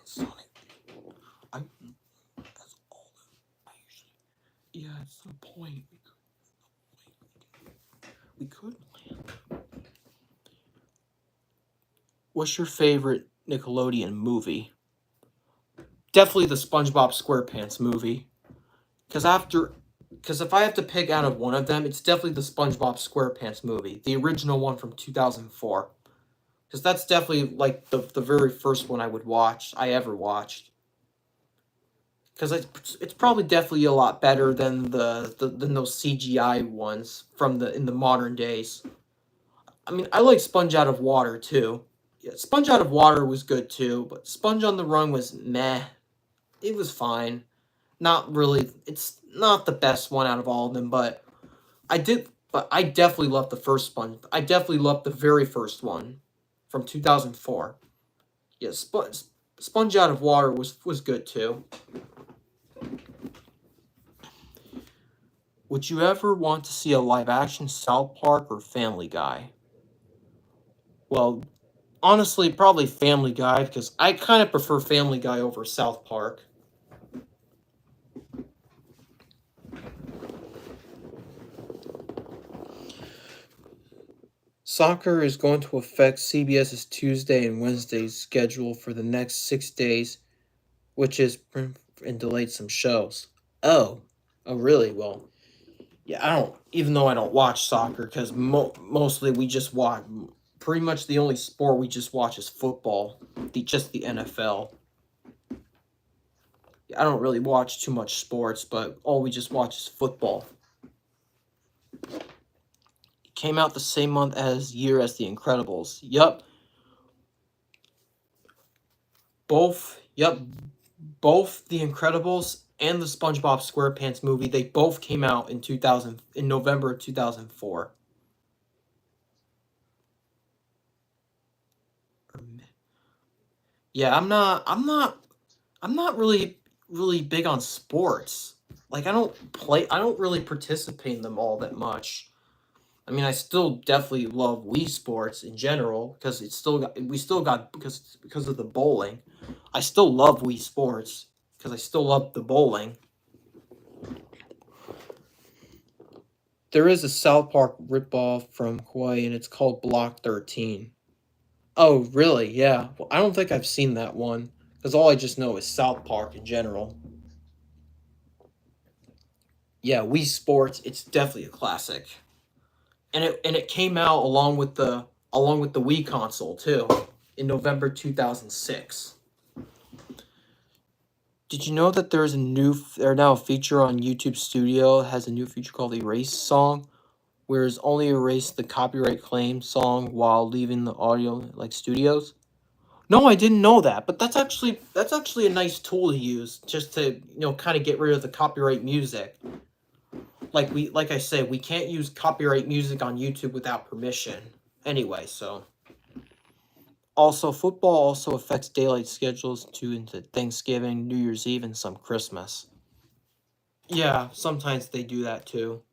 Sonic. That's all I usually. Yeah, at some point we could land. What's your favorite Nickelodeon movie? Definitely the SpongeBob SquarePants movie. Because if I have to pick out of one of them, it's definitely the SpongeBob SquarePants movie, the original one from 2004. Because that's definitely like the very first one I ever watched. Because it's probably definitely a lot better than than those CGI ones from in the modern days. I mean, I like Sponge Out of Water too. Yeah, Sponge Out of Water was good too, but Sponge on the Run was meh. It was fine. Not really. It's not the best one out of all of them, but I definitely loved the first Sponge. I definitely loved the very first one from 2004. Yeah, Sponge Out of Water was good too. Would you ever want to see a live action South Park or Family Guy? Well, honestly, probably Family Guy because I kind of prefer Family Guy over South Park. Soccer is going to affect CBS's Tuesday and Wednesday schedule for the next 6 days, which is and delayed some shows. Oh, oh, really? Well, yeah, I don't. Even though I don't watch soccer, because mostly we just watch. Pretty much the only sport we just watch is football. Just the NFL. I don't really watch too much sports, but all we just watch is football. It came out the same year as The Incredibles. Yup. Both The Incredibles and the SpongeBob SquarePants movie, they both came out in November of 2004. Yeah, I'm not really big on sports. Like I don't really participate in them all that much. I mean, I still definitely love Wii Sports in general because we still got because of the bowling. I still love Wii Sports because I still love the bowling. There is a South Park ripoff from Hawaii and it's called Block 13. Oh, really? Yeah. Well, I don't think I've seen that one because all I just know is South Park in general. Yeah, Wii Sports, it's definitely a classic. And it came out along with the Wii console too in November 2006. Did you know that there's now a feature on YouTube Studio has a new feature called Erase Song, where it's only erase the copyright claim song while leaving the audio like studios? No, I didn't know that, but that's actually a nice tool to use just to kind of get rid of the copyright music. Like I said, we can't use copyright music on YouTube without permission. Anyway, so also football also affects daylight schedules into Thanksgiving, New Year's Eve, and some Christmas. Yeah, sometimes they do that too.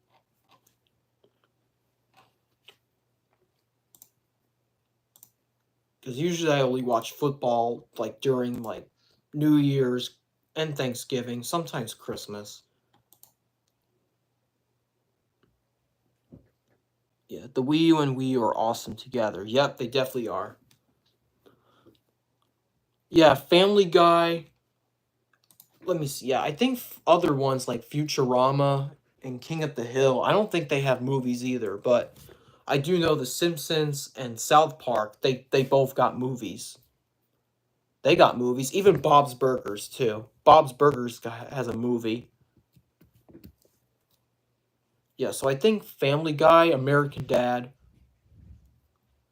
Because usually I only watch football like during like New Year's and Thanksgiving, sometimes Christmas. Yeah, the Wii U and Wii U are awesome together. Yep, they definitely are. Yeah, Family Guy. Let me see. Yeah, I think other ones like Futurama and King of the Hill, I don't think they have movies either, but I do know The Simpsons and South Park, they both got movies. They got movies. Even Bob's Burgers, too. Bob's Burgers has a movie. Yeah, so I think Family Guy, American Dad,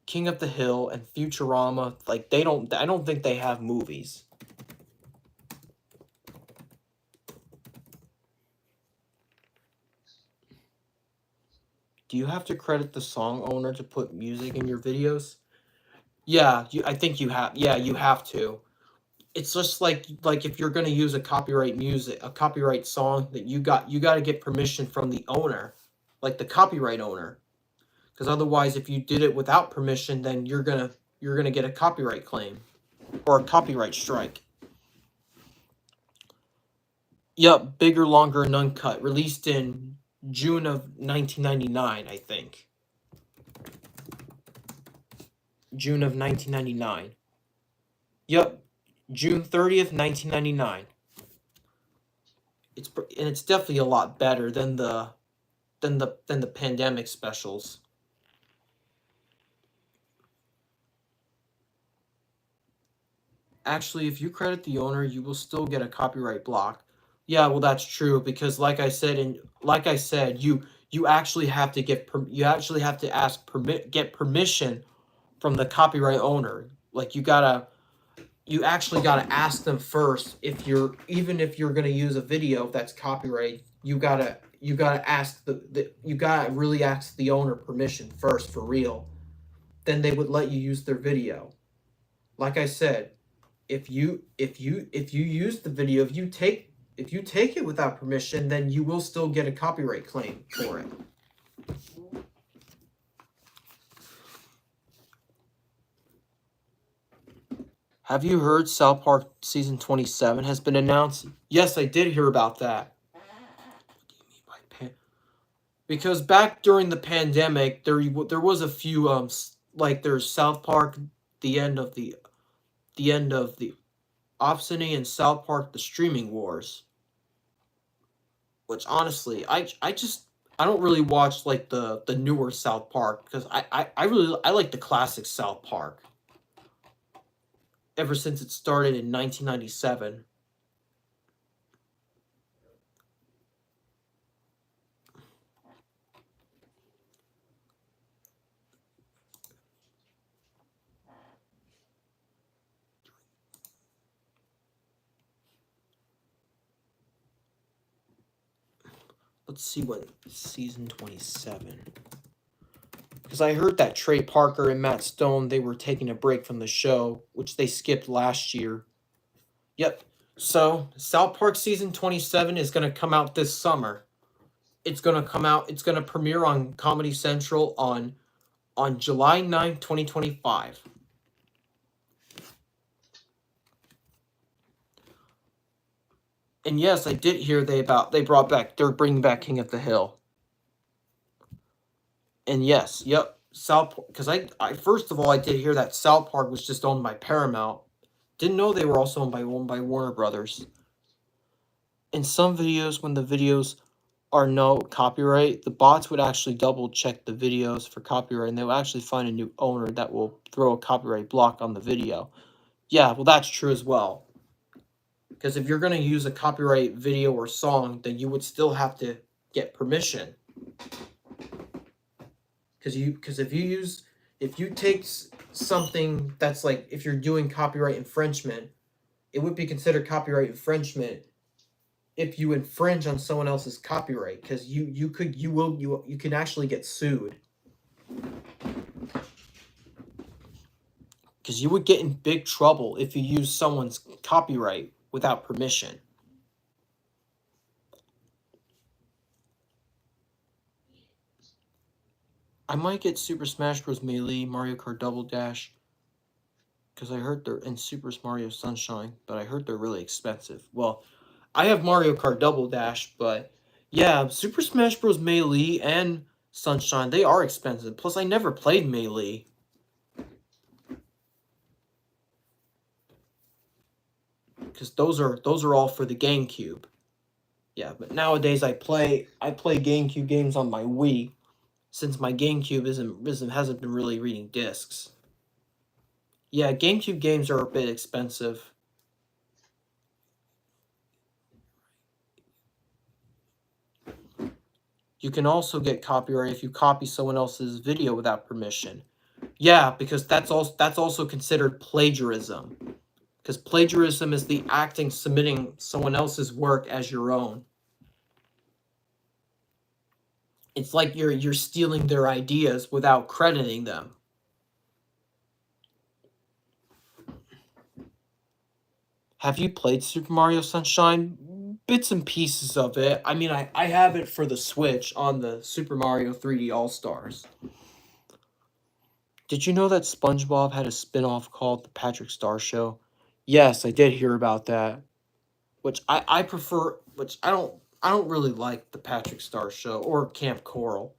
King of the Hill, and Futurama, like I don't think they have movies. Do you have to credit the song owner to put music in your videos? Yeah, I think you have. Yeah, you have to. It's just like if you're gonna use a copyright song that you got to get permission from the owner, like the copyright owner, because otherwise, if you did it without permission, then you're gonna get a copyright claim or a copyright strike. Yup, Bigger, Longer, and Uncut, released in June of 1999, I think. June of 1999. Yup, June 30th, 1999. It's definitely a lot better than the pandemic specials. Actually, if you credit the owner, you will still get a copyright block. Yeah, well that's true because like I said, you actually have to get permission from the copyright owner. Like you actually gotta ask them first even if you're gonna use a video that's copyright. You gotta ask you gotta really ask the owner permission first for real. Then they would let you use their video. Like I said, if you use the video, if you take it without permission, then you will still get a copyright claim for it. Have you heard South Park season 27 has been announced? Yes, I did hear about that. What do you mean by Because back during the pandemic, there was a few like there's South Park, the end of the Obscenity, and South Park the Streaming Wars. Which honestly, I don't really watch like the newer South Park because I like the classic South Park ever since it started in 1997. Let's see what season 27. Because I heard that Trey Parker and Matt Stone, they were taking a break from the show, which they skipped last year. Yep. So South Park season 27 is going to come out this summer. It's going to come out. It's going to premiere on Comedy Central on July 9th, 2025. And yes, I did hear they're bringing back King of the Hill. And yes, yep, South Park. Because I first of all, I did hear that South Park was just owned by Paramount. Didn't know they were also owned by Warner Brothers. In some videos, when the videos are no copyright, the bots would actually double check the videos for copyright, and they will actually find a new owner that will throw a copyright block on the video. Yeah, well, that's true as well. Because if you're going to use a copyright video or song, then you would still have to get permission. Because if you take something that's like, if you're doing copyright infringement, it would be considered copyright infringement if you infringe on someone else's copyright, because you can actually get sued. Because you would get in big trouble if you use someone's copyright without permission. I might get Super Smash Bros. Melee, Mario Kart Double Dash, because I heard they're in Super Mario Sunshine, but I heard they're really expensive. Well, I have Mario Kart Double Dash, but yeah, Super Smash Bros. Melee and Sunshine, they are expensive. Plus, I never played Melee. Because those are all for the GameCube. Yeah, but nowadays I play GameCube games on my Wii, since my GameCube hasn't been really reading discs. Yeah, GameCube games are a bit expensive. You can also get copyright if you copy someone else's video without permission. Yeah, because that's also considered plagiarism. Because plagiarism is the acting submitting someone else's work as your own. It's like you're stealing their ideas without crediting them. Have you played Super Mario Sunshine? Bits and pieces of it. I mean, I have it for the Switch on the Super Mario 3D All-Stars. Did you know that SpongeBob had a spin-off called The Patrick Star Show? Yes, I did hear about that. Which I prefer, which I don't really like The Patrick Star Show or Camp Coral.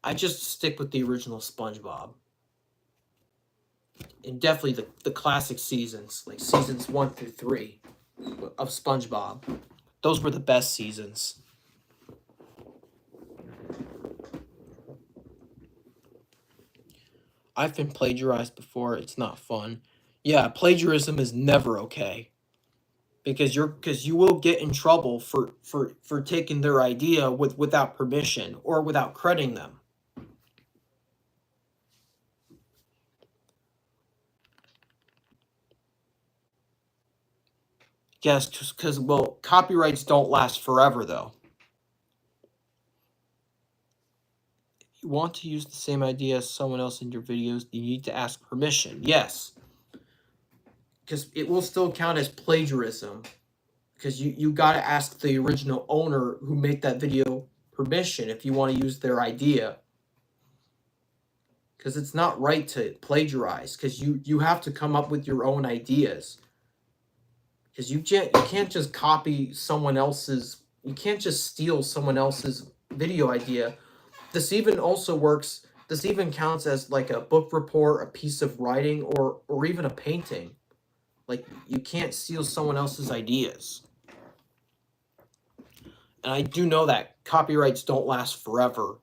I just stick with the original SpongeBob. And definitely the classic seasons, like seasons 1 through 3 of SpongeBob. Those were the best seasons. I've been plagiarized before. It's not fun. Yeah, plagiarism is never okay. Because you will get in trouble for taking their idea without permission or without crediting them. Yes, because well, copyrights don't last forever though. If you want to use the same idea as someone else in your videos, you need to ask permission. Yes. Because it will still count as plagiarism. Because you got to ask the original owner who made that video permission if you want to use their idea. Because it's not right to plagiarize. Because you have to come up with your own ideas. Because you can't just copy someone else's. You can't just steal someone else's video idea This even also works. This even counts as like a book report, a piece of writing, or even a painting. Like, you can't steal someone else's ideas. And I do know that copyrights don't last forever,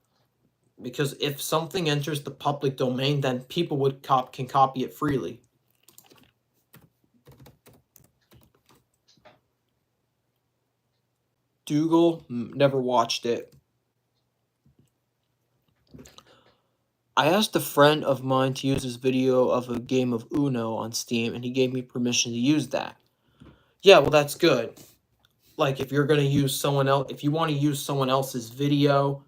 because if something enters the public domain, then people can copy it freely. Dougal, never watched it. I asked a friend of mine to use his video of a game of Uno on Steam, and he gave me permission to use that. Yeah, well, that's good. Like, if you're going to use someone else, if you want to use someone else's video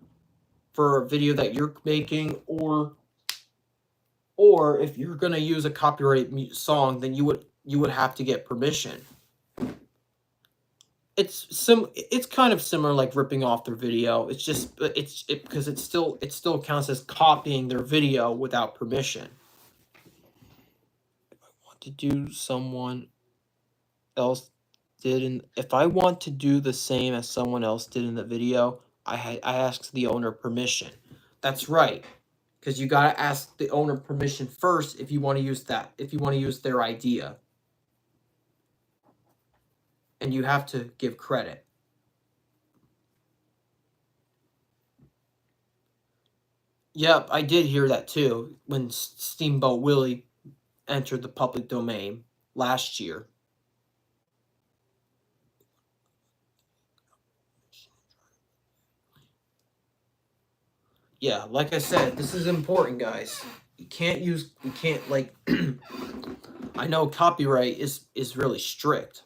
for a video that you're making, or if you're going to use a copyright song, then you would have to get permission. It's kind of similar, like ripping off their video. It's just because it still counts as copying their video without permission. If I want to do someone else did if I want to do the same as someone else did in the video, I asked the owner permission. That's right, because you gotta ask the owner permission first if you want to use that. If you want to use their idea, and you have to give credit. Yep, I did hear that too when Steamboat Willie entered the public domain last year. Yeah, like I said, this is important, guys. We can't like I know copyright is really strict.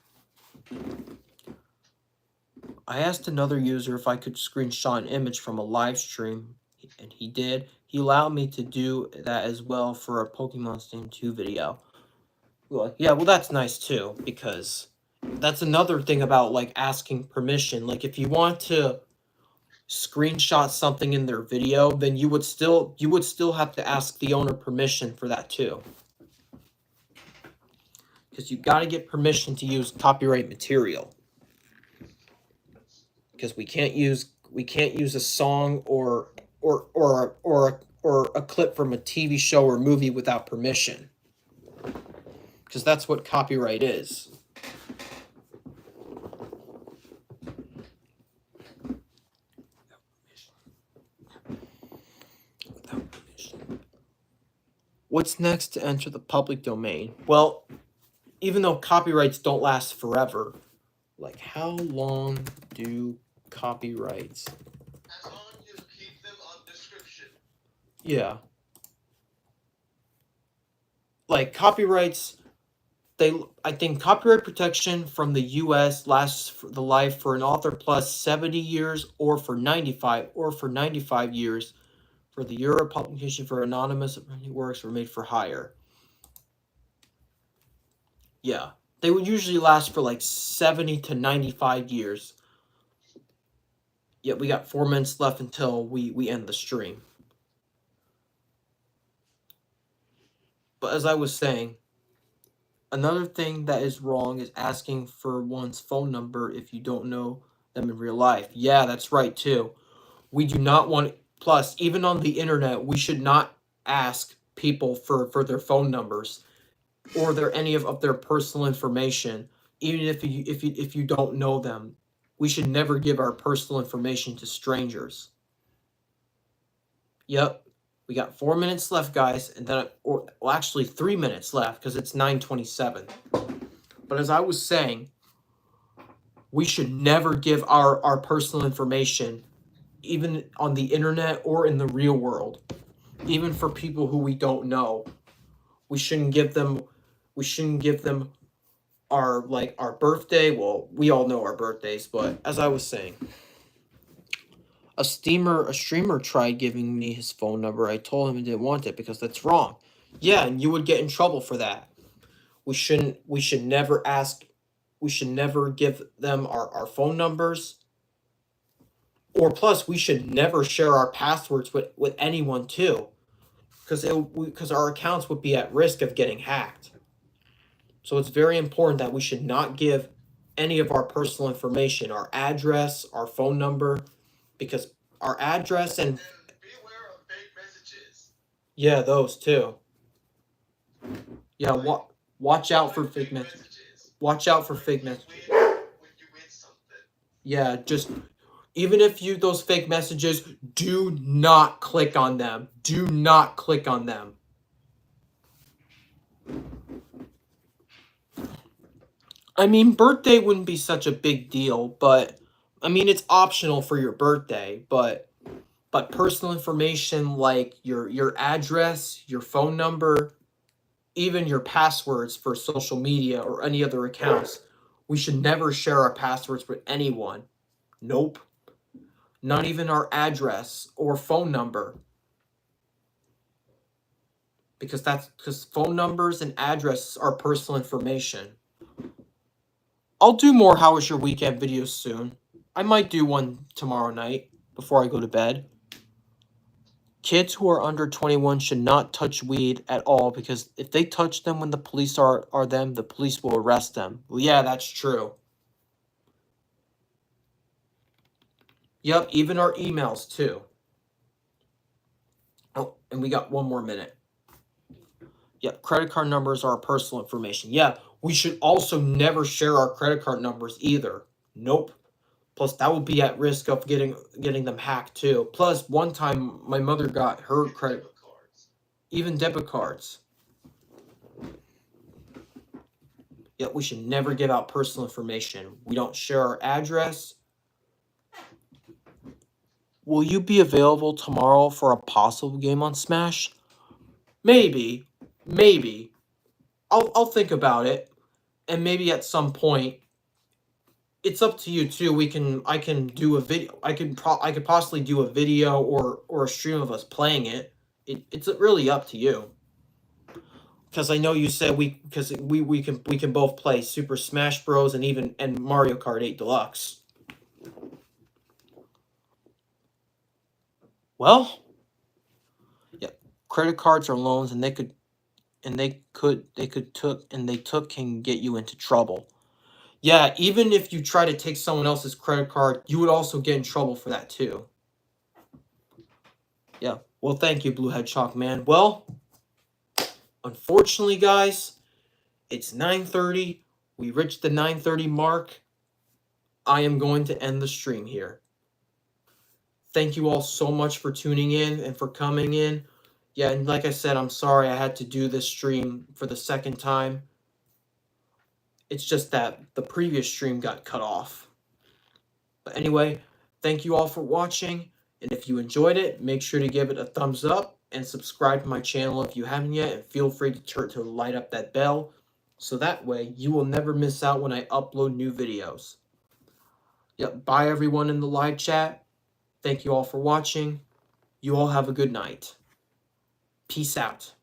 I asked another user if I could screenshot an image from a live stream, and he did. He allowed me to do that as well for a Pokemon Stadium 2 video. Well, yeah, well, that's nice too, because that's another thing about like asking permission. Like, if you want to screenshot something in their video, then you would still have to ask the owner permission for that too, because you got to get permission to use copyright material. Because we can't use a song or a clip from a TV show or movie without permission, because that's what copyright is. Without permission. What's next to enter the public domain? Well, even though copyrights don't last forever, like, how long do copyrights? As long as you keep them on description. Yeah. Like, copyrights, I think copyright protection from the U.S. lasts for the life for an author plus 70 years, or for 95 years for the Europe publication for anonymous works were made for hire. Yeah, they would usually last for like 70 to 95 years. Yet we got 4 minutes left until we end the stream. But as I was saying, another thing that is wrong is asking for one's phone number if you don't know them in real life. Yeah, that's right too. We do not want, plus, even on the internet, we should not ask people for their phone numbers or any of their personal information, even if you don't know them. We should never give our personal information to strangers. Yep. We got 4 minutes left, guys, and then, actually 3 minutes left, because it's 9:27. But as I was saying, we should never give our personal information, even on the internet or in the real world, even for people who we don't know. We shouldn't give them our birthday. Well, we all know our birthdays, but as I was saying, a streamer tried giving me his phone number. I told him I didn't want it because that's wrong. Yeah, and you would get in trouble for that. We should never give them our phone numbers. Or plus, we should never share our passwords with anyone too, because our accounts would be at risk of getting hacked. So it's very important that we should not give any of our personal information, our address, our phone number, because our address and Yeah, those too. Yeah, Like, watch out for like fake fake messages. messages. Watch out for When fake you messages. when you win something. Yeah, just even if you those fake messages, do not click on them. Do not click on them. I mean, birthday wouldn't be such a big deal, but I mean, it's optional for your birthday, but personal information like your address, your phone number, even your passwords for social media or any other accounts, we should never share our passwords with anyone. Nope. Not even our address or phone number. Because phone numbers and addresses are personal information. I'll do more How Was Your Weekend videos soon. I might do one tomorrow night before I go to bed. Kids who are under 21 should not touch weed at all because if they touch them when the police are them, the police will arrest them. Well, yeah, that's true. Yep, even our emails too. Oh, and we got 1 more minute. Yeah, credit card numbers are personal information. Yeah, we should also never share our credit card numbers either. Nope. Plus, that would be at risk of getting them hacked too. Plus, one time my mother got her credit, Debit cards. even debit cards. Yeah, we should never give out personal information. We don't share our address. Will you be available tomorrow for a possible game on Smash? Maybe. Maybe. I'll think about it. And maybe at some point it's up to you too. I can do a video. I could possibly do a video or a stream of us playing it. It's really up to you. Because I know you said we can both play Super Smash Bros and Mario Kart 8 Deluxe. Well, yeah, credit cards or loans and they took can get you into trouble. Yeah, even if you try to take someone else's credit card, you would also get in trouble for that too. Yeah. Well, thank you, Blue Hedgehog Man. Well, unfortunately, guys, it's 9:30. We reached the 9:30 mark. I am going to end the stream here. Thank you all so much for tuning in and for coming in. Yeah, and like I said, I'm sorry I had to do this stream for the second time. It's just that the previous stream got cut off. But anyway, thank you all for watching. And if you enjoyed it, make sure to give it a thumbs up and subscribe to my channel if you haven't yet. And feel free to light up that bell so that way you will never miss out when I upload new videos. Yep, bye everyone in the live chat. Thank you all for watching. You all have a good night. Peace out.